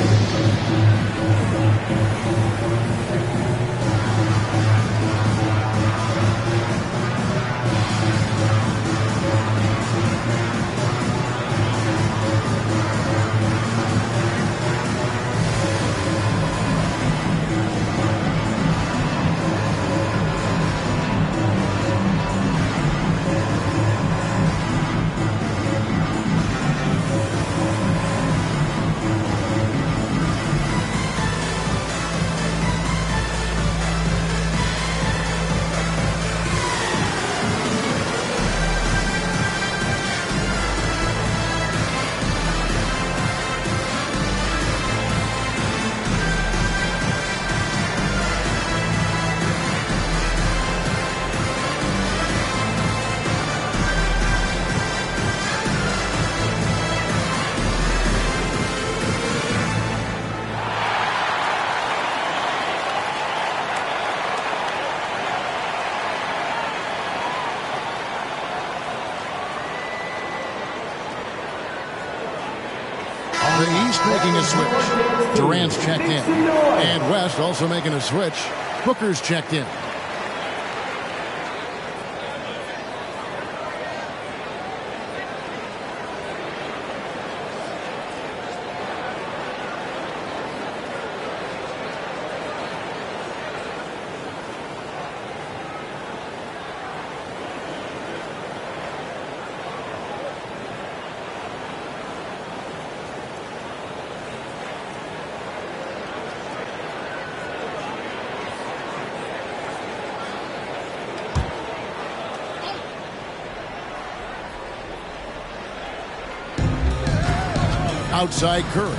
The East making a switch. Durant's checked in. And West also making a switch. Booker's checked in. Outside Curry.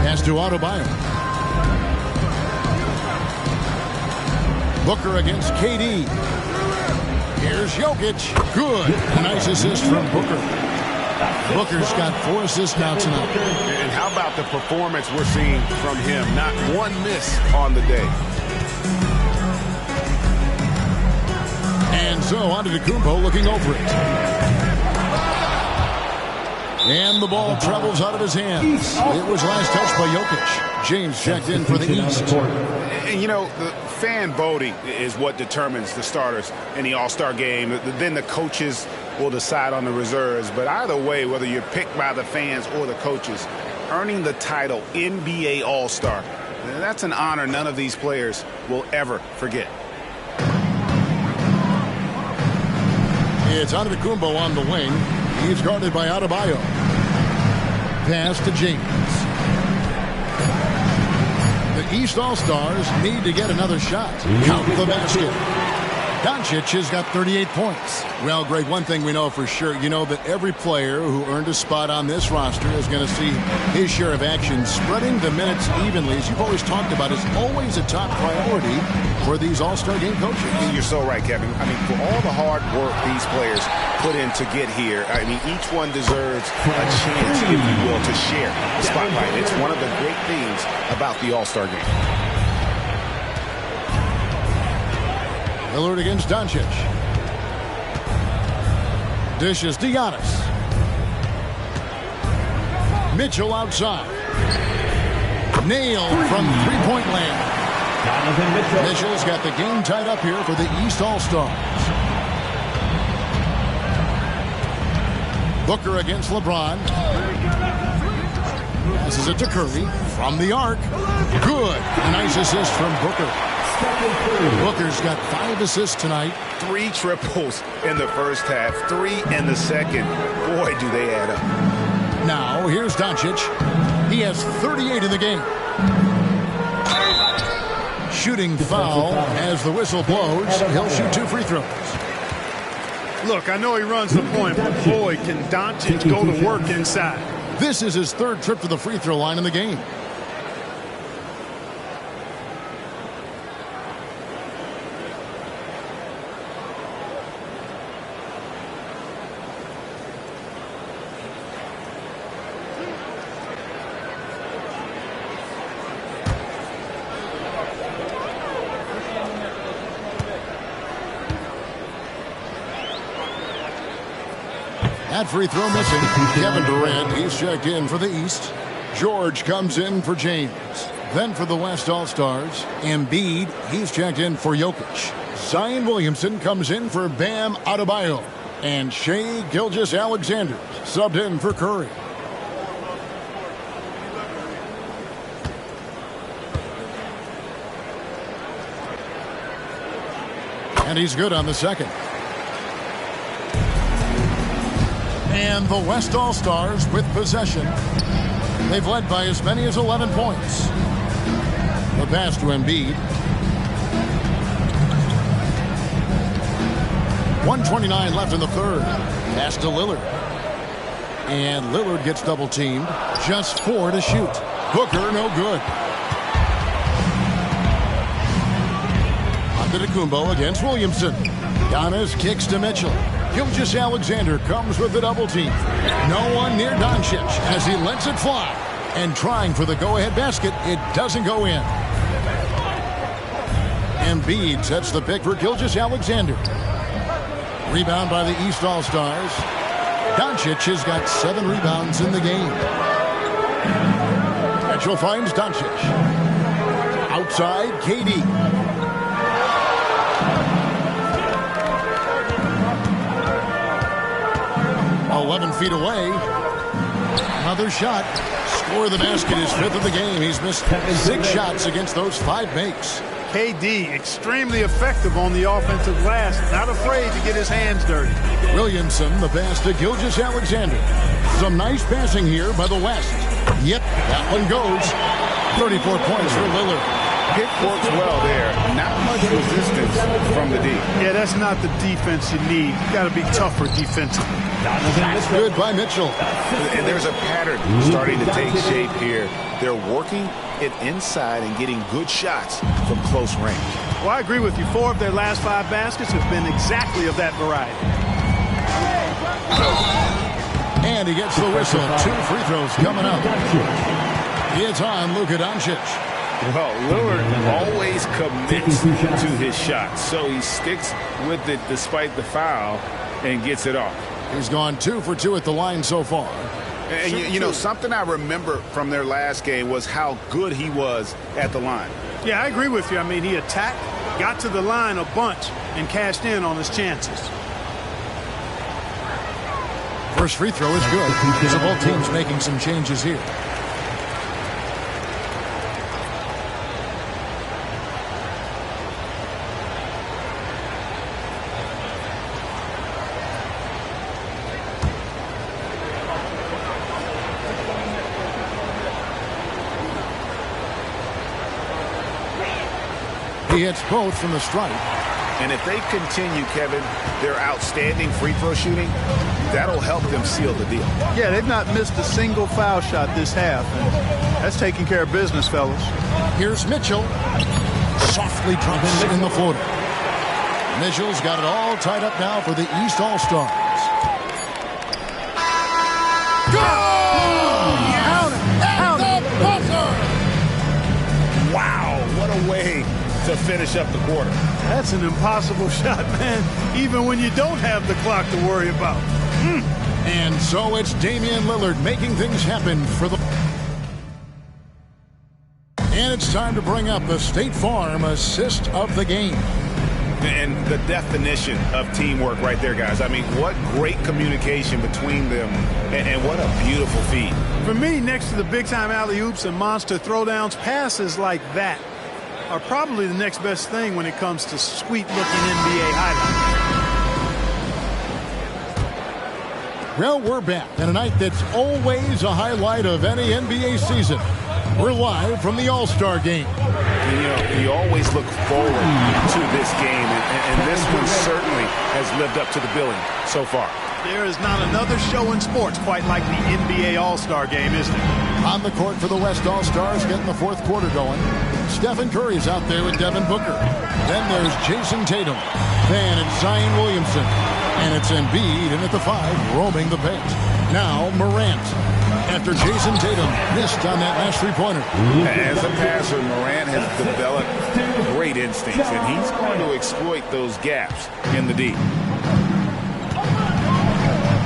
Pass to Adebayo. Booker against KD. Here's Jokic. Good. Nice assist from Booker. Booker's got 4 assists now tonight. And how about the performance we're seeing from him? Not one miss on the day. And so Antetokounmpo looking over it. And the ball travels out of his hands. It was last touched by Jokic. James checked in for the East. And, you know, the fan voting is what determines the starters in the All-Star game. Then the coaches will decide on the reserves. But either way, whether you're picked by the fans or the coaches, earning the title NBA All-Star, that's an honor none of these players will ever forget. It's Antetokounmpo on the wing. He's guarded by Adebayo. Pass to James. The East All-Stars need to get another shot. Count the basket. Doncic has got 38 points. Well, Greg, one thing we know for sure, you know that every player who earned a spot on this roster is going to see his share of action. Spreading the minutes evenly, as you've always talked about, is always a top priority for these All-Star game coaches. You're so right, Kevin. I mean, for all the hard work these players put in to get here, I mean, each one deserves a chance, if you will, to share the spotlight. It's one of the great things about the All-Star game. Lillard against Doncic. Dishes to Giannis. Mitchell outside. Nailed from three-point land. Mitchell's got the game tied up here for the East All-Stars. Booker against LeBron. Passes it to Curry from the arc. Good. Nice assist from Booker. Booker's got 5 assists tonight. 3 triples in the first half, 3 in the second. Boy, do they add up. Now, here's Doncic. He has 38 in the game. Shooting foul as the whistle blows. He'll shoot 2 free throws. Look, I know he runs the point, but boy, can Doncic go to work inside. This is his 3rd trip to the free throw line in the game. That free throw missing. Kevin Durant, he's checked in for the East. George comes in for James. Then for the West All-Stars, Embiid, he's checked in for Jokic. Zion Williamson comes in for Bam Adebayo. And Shai Gilgeous-Alexander subbed in for Curry. And he's good on the second. And the West All-Stars with possession. They've led by as many as 11 points. The pass to Embiid. 1:29 left in the 3rd. Pass to Lillard. And Lillard gets double-teamed. Just 4 to shoot. Booker, no good. Antetokounmpo against Williamson. Giannis kicks to Mitchell. Gilgeous-Alexander comes with the double team. No one near Doncic as he lets it fly. And trying for the go-ahead basket, it doesn't go in. Embiid sets the pick for Gilgeous-Alexander. Rebound by the East All-Stars. Doncic has got 7 rebounds in the game. Mitchell finds Doncic. Outside, KD. 11 feet away. Another shot. Score the basket is 5th of the game. He's missed 6 shots against those 5 makes. KD, extremely effective on the offensive glass. Not afraid to get his hands dirty. Williamson, the pass to Gilgeous-Alexander. Some nice passing here by the West. Yep, that one goes. 34 points for Lillard. It works well there. Not much resistance from the D. Yeah, that's not the defense you need. You got to be tougher defensively. That's good by Mitchell. And there's a pattern starting to take shape here. They're working it inside and getting good shots from close range. Well, I agree with you. 4 of their last 5 baskets have been exactly of that variety. And he gets the whistle. 2 free throws coming up. It's on Luka Doncic. Well, Lillard always commits to his shots, so he sticks with it despite the foul and gets it off. He's gone 2 for 2 at the line so far. And you know, something I remember from their last game was how good he was at the line. Yeah, I agree with you. I mean, he attacked, got to the line a bunch, and cashed in on his chances. First free throw is good. So both teams making some changes here. He hits both from the stripe. And if they continue, Kevin, their outstanding free throw shooting, that'll help them seal the deal. Yeah, they've not missed a single foul shot this half. And that's taking care of business, fellas. Here's Mitchell. Softly drops in the floater. Mitchell's got it all tied up now for the East All-Stars. Wow, what a way to finish up the quarter. That's an impossible shot, man, even when you don't have the clock to worry about. And so it's Damian Lillard making things happen for the... And it's time to bring up the State Farm assist of the game. And the definition of teamwork right there, guys. I mean, what great communication between them, and what a beautiful feed. For me, next to the big-time alley-oops and monster throwdowns, passes like that are probably the next best thing when it comes to sweet-looking NBA highlights. Well, we're back in a night that's always a highlight of any NBA season. We're live from the All-Star game. You know, you always look forward to this game, and this one certainly has lived up to the billing so far. There is not another show in sports quite like the NBA All-Star game, is there? On the court for the West All-Stars, getting the fourth quarter going. Stephen Curry's out there with Devin Booker. Then there's Jason Tatum. Then it's Zion Williamson. And it's Embiid in at the 5, roaming the paint. Now Morant. After Jason Tatum missed on that last three-pointer. As a passer, Morant has developed great instincts, and he's going to exploit those gaps in the D.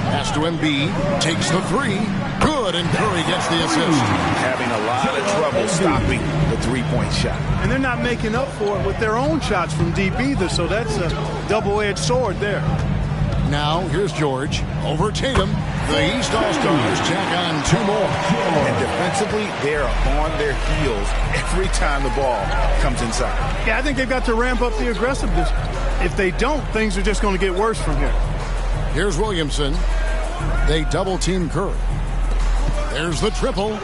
Pass to Embiid, takes the 3. Good, and Curry gets the assist. Having a lot of trouble stopping the three-point shot. And they're not making up for it with their own shots from deep either, so that's a double-edged sword there. Now, here's George over Tatum. The East All-Stars tack on 2 more. And defensively, they're on their heels every time the ball comes inside. Yeah, I think they've got to ramp up the aggressiveness. If they don't, things are just going to get worse from here. Here's Williamson. They double-team Curry. There's the triple.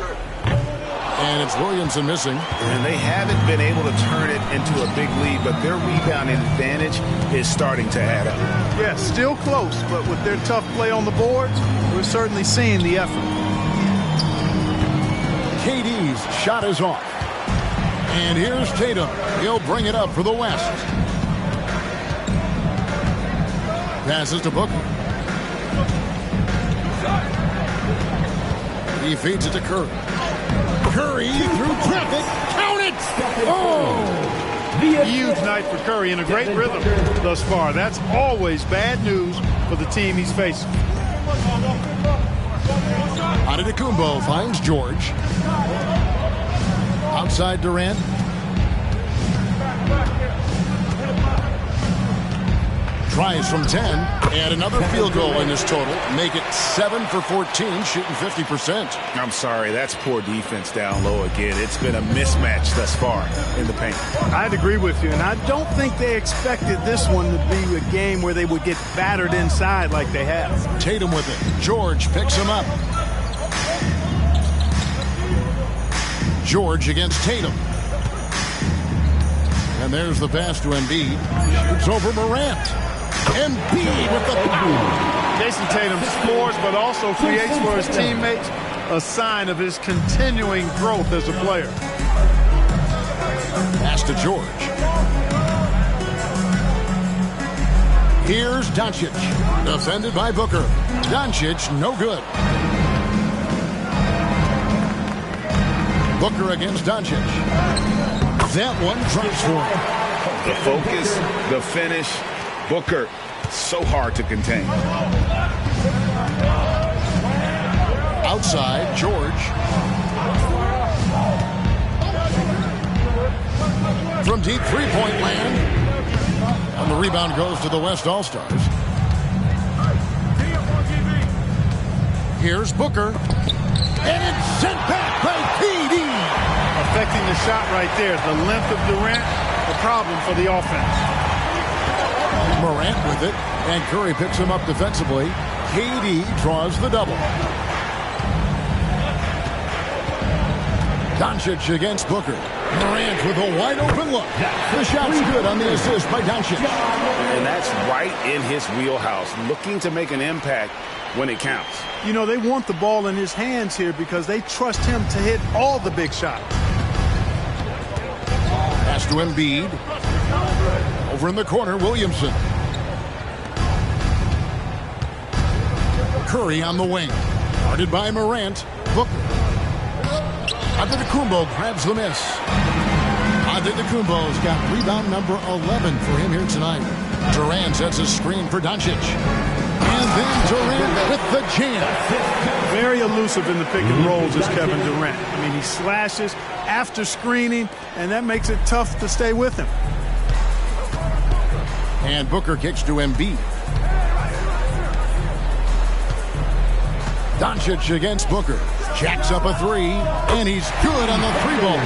And it's Williamson missing. And they haven't been able to turn it into a big lead, but their rebounding advantage is starting to add up. Yeah, still close, but with their tough play on the boards, we're certainly seeing the effort. KD's shot is off. And here's Tatum. He'll bring it up for the West. Passes to Booker. He feeds it to Curry. Curry through traffic. Count it! Oh! Huge night for Curry and a great rhythm thus far. That's always bad news for the team he's facing. Antetokounmpo finds George. Outside Durant. Tries from 10. And another field goal in this total. Make it 7 for 14, shooting 50%. I'm sorry, that's poor defense down low again. It's been a mismatch thus far in the paint. I'd agree with you, and I don't think they expected this one to be a game where they would get battered inside like they have. Tatum with it. George picks him up. George against Tatum. And there's the pass to Embiid. It's over Morant. Embiid with the foul. Jason Tatum scores, but also creates for his teammates, a sign of his continuing growth as a player. Pass to George. Here's Doncic. Defended by Booker. Doncic, no good. Booker against Doncic. That one drops for him. The focus, the finish. Booker, so hard to contain. Outside, George. From deep three-point land. And the rebound goes to the West All-Stars. Here's Booker. And it's sent back by KD. Affecting the shot right there. The length of Durant, the problem for the offense. Morant with it. And Curry picks him up defensively. KD draws the double. Doncic against Booker. Morant with a wide-open look. The shot's good on the assist by Doncic. And that's right in his wheelhouse, looking to make an impact when it counts. You know, they want the ball in his hands here because they trust him to hit all the big shots. Pass to Embiid. Over in the corner, Williamson. Curry on the wing. Guarded by Morant. Booker. Antetokounmpo grabs the miss. Antetokounmpo's got rebound number 11 for him here tonight. Durant sets a screen for Doncic. And then Durant with the jam. Very elusive in the pick and rolls is Kevin Durant. I mean, he slashes after screening, and that makes it tough to stay with him. And Booker kicks to Embiid. Doncic against Booker. Jacks up a three, and he's good on the three ball.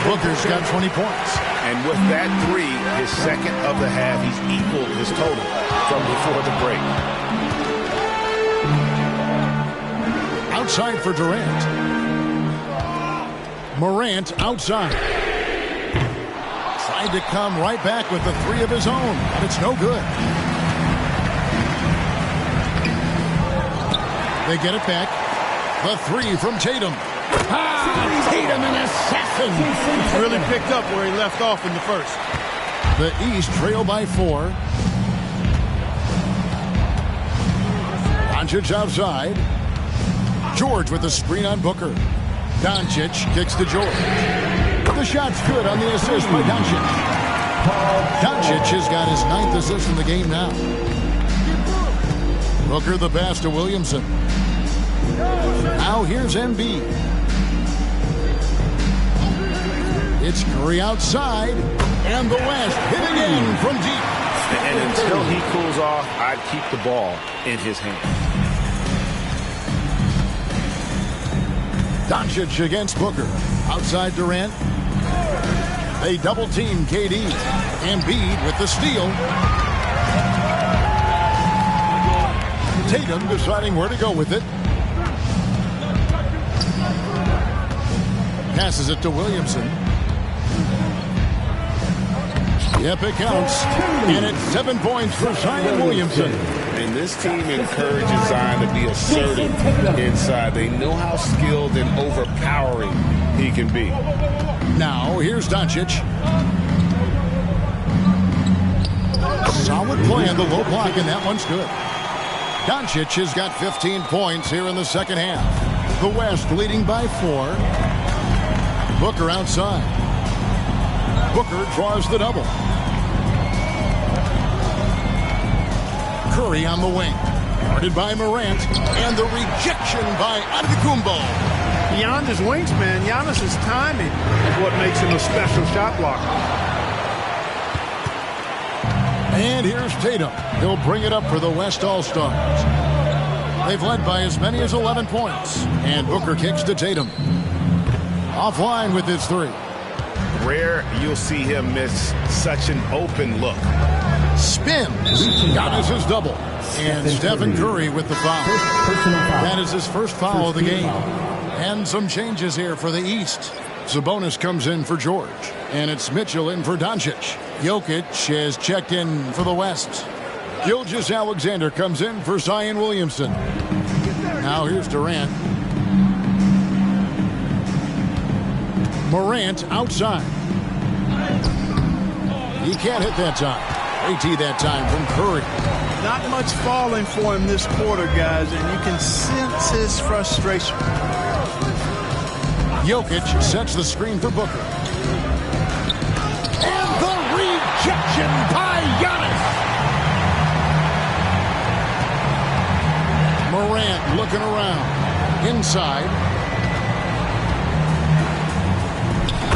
Booker's got 20 points. And with that three, his second of the half, he's equaled his total from before the break. Outside for Durant. Morant outside. Tried to come right back with the three of his own, but it's no good. They get it back. The three from Tatum. Tatum, an assassin. He's really picked up where he left off in the first. The East trail by 4. Doncic outside. George with the screen on Booker. Doncic kicks to George. The shot's good on the assist by Doncic. Doncic has got his 9th assist in the game now. Booker the pass to Williamson. Now here's Embiid. It's Curry outside, and the West hit again from deep. And until he cools off, I'd keep the ball in his hand. Doncic against Booker. Outside Durant. They double team KD. Embiid with the steal. Tatum deciding where to go with it. Passes it to Williamson. Yep, it counts. And it's 7 points for Zion Williamson. And this team encourages Zion to be assertive inside. They know how skilled and overpowering he can be. Now, here's Doncic. Solid play on the low block, and that one's good. Doncic has got 15 points here in the second half. The West leading by 4. Booker outside. Booker draws the double. Curry on the wing. Guarded by Morant. And the rejection by Antetokounmpo. Beyond his wingspan, Giannis's timing is what makes him a special shot blocker. And here's Tatum. He'll bring it up for the West All-Stars. They've led by as many as 11 points. And Booker kicks to Tatum. Offline with his three. Rare you'll see him miss such an open look. Spins. Giannis' double. And Stephen Curry with the foul. That is his first foul of the game. And some changes here for the East. Sabonis comes in for George. And it's Mitchell in for Doncic. Jokic is checked in for the West. Gilgeous-Alexander comes in for Zion Williamson. Now here's Durant. Morant outside. He can't hit that time. AT that time from Curry. Not much falling for him this quarter, guys, and you can sense his frustration. Jokic sets the screen for Booker. And the rejection by Giannis. Morant looking around. Inside.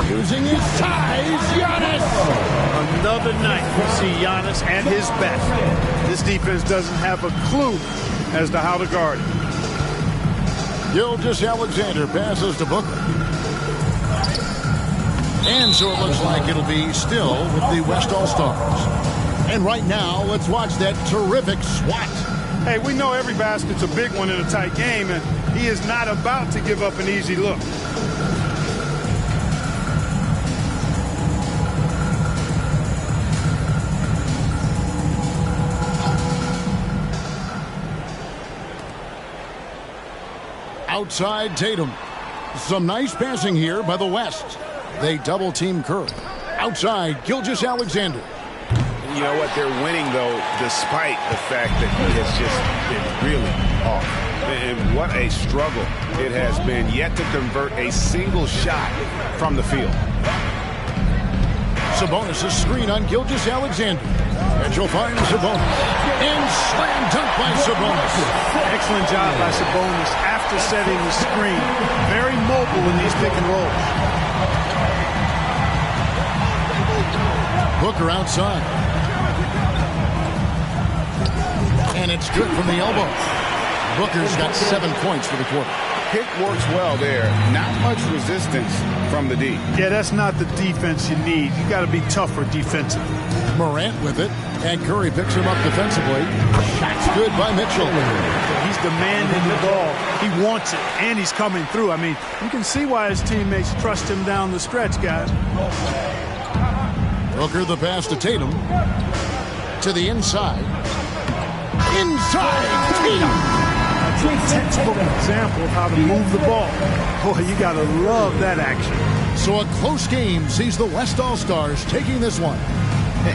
Using his size, Giannis. Another night we see Giannis at his best. This defense doesn't have a clue as to how to guard it. Gilgeous-Alexander passes to Booker. And so it looks like it'll be still with the West All-Stars. And right now, let's watch that terrific swat. Hey, we know every basket's a big one in a tight game, and he is not about to give up an easy look. Outside Tatum. Some nice passing here by the West. They double-team Curry. Outside, Gilgeous-Alexander. You know what? They're winning, though, despite the fact that he has just been really off. And what a struggle it has been, yet to convert a single shot from the field. Sabonis' screen on Gilgeous-Alexander. Mitchell finds Sabonis. And slam dunk by Sabonis. Excellent job by Sabonis after setting the screen. Very mobile in these pick and rolls. Booker outside. And it's good from the elbow. Booker's got 7 points for the quarter. Pick works well there. Not much resistance from the D. Yeah, that's not the defense you need. You got to be tougher defensively. Morant with it, and Curry picks him up defensively. Shot's good by Mitchell. He's demanding the ball. He wants it, and he's coming through. I mean, you can see why his teammates trust him down the stretch, guys. Booker the pass to Tatum. To the inside. Inside Tatum. That's a textbook example of how to move the ball. Boy, you got to love that action. So a close game sees the West All-Stars taking this one.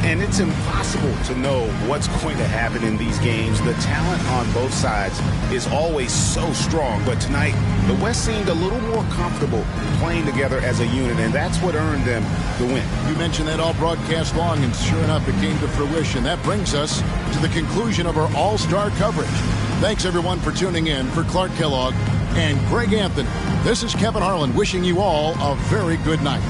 And it's impossible to know what's going to happen in these games. The talent on both sides is always so strong. But tonight, the West seemed a little more comfortable playing together as a unit, and that's what earned them the win. You mentioned that all broadcast long, and sure enough, it came to fruition. That brings us to the conclusion of our All-Star coverage. Thanks, everyone, for tuning in. For Clark Kellogg and Greg Anthony, this is Kevin Harlan wishing you all a very good night.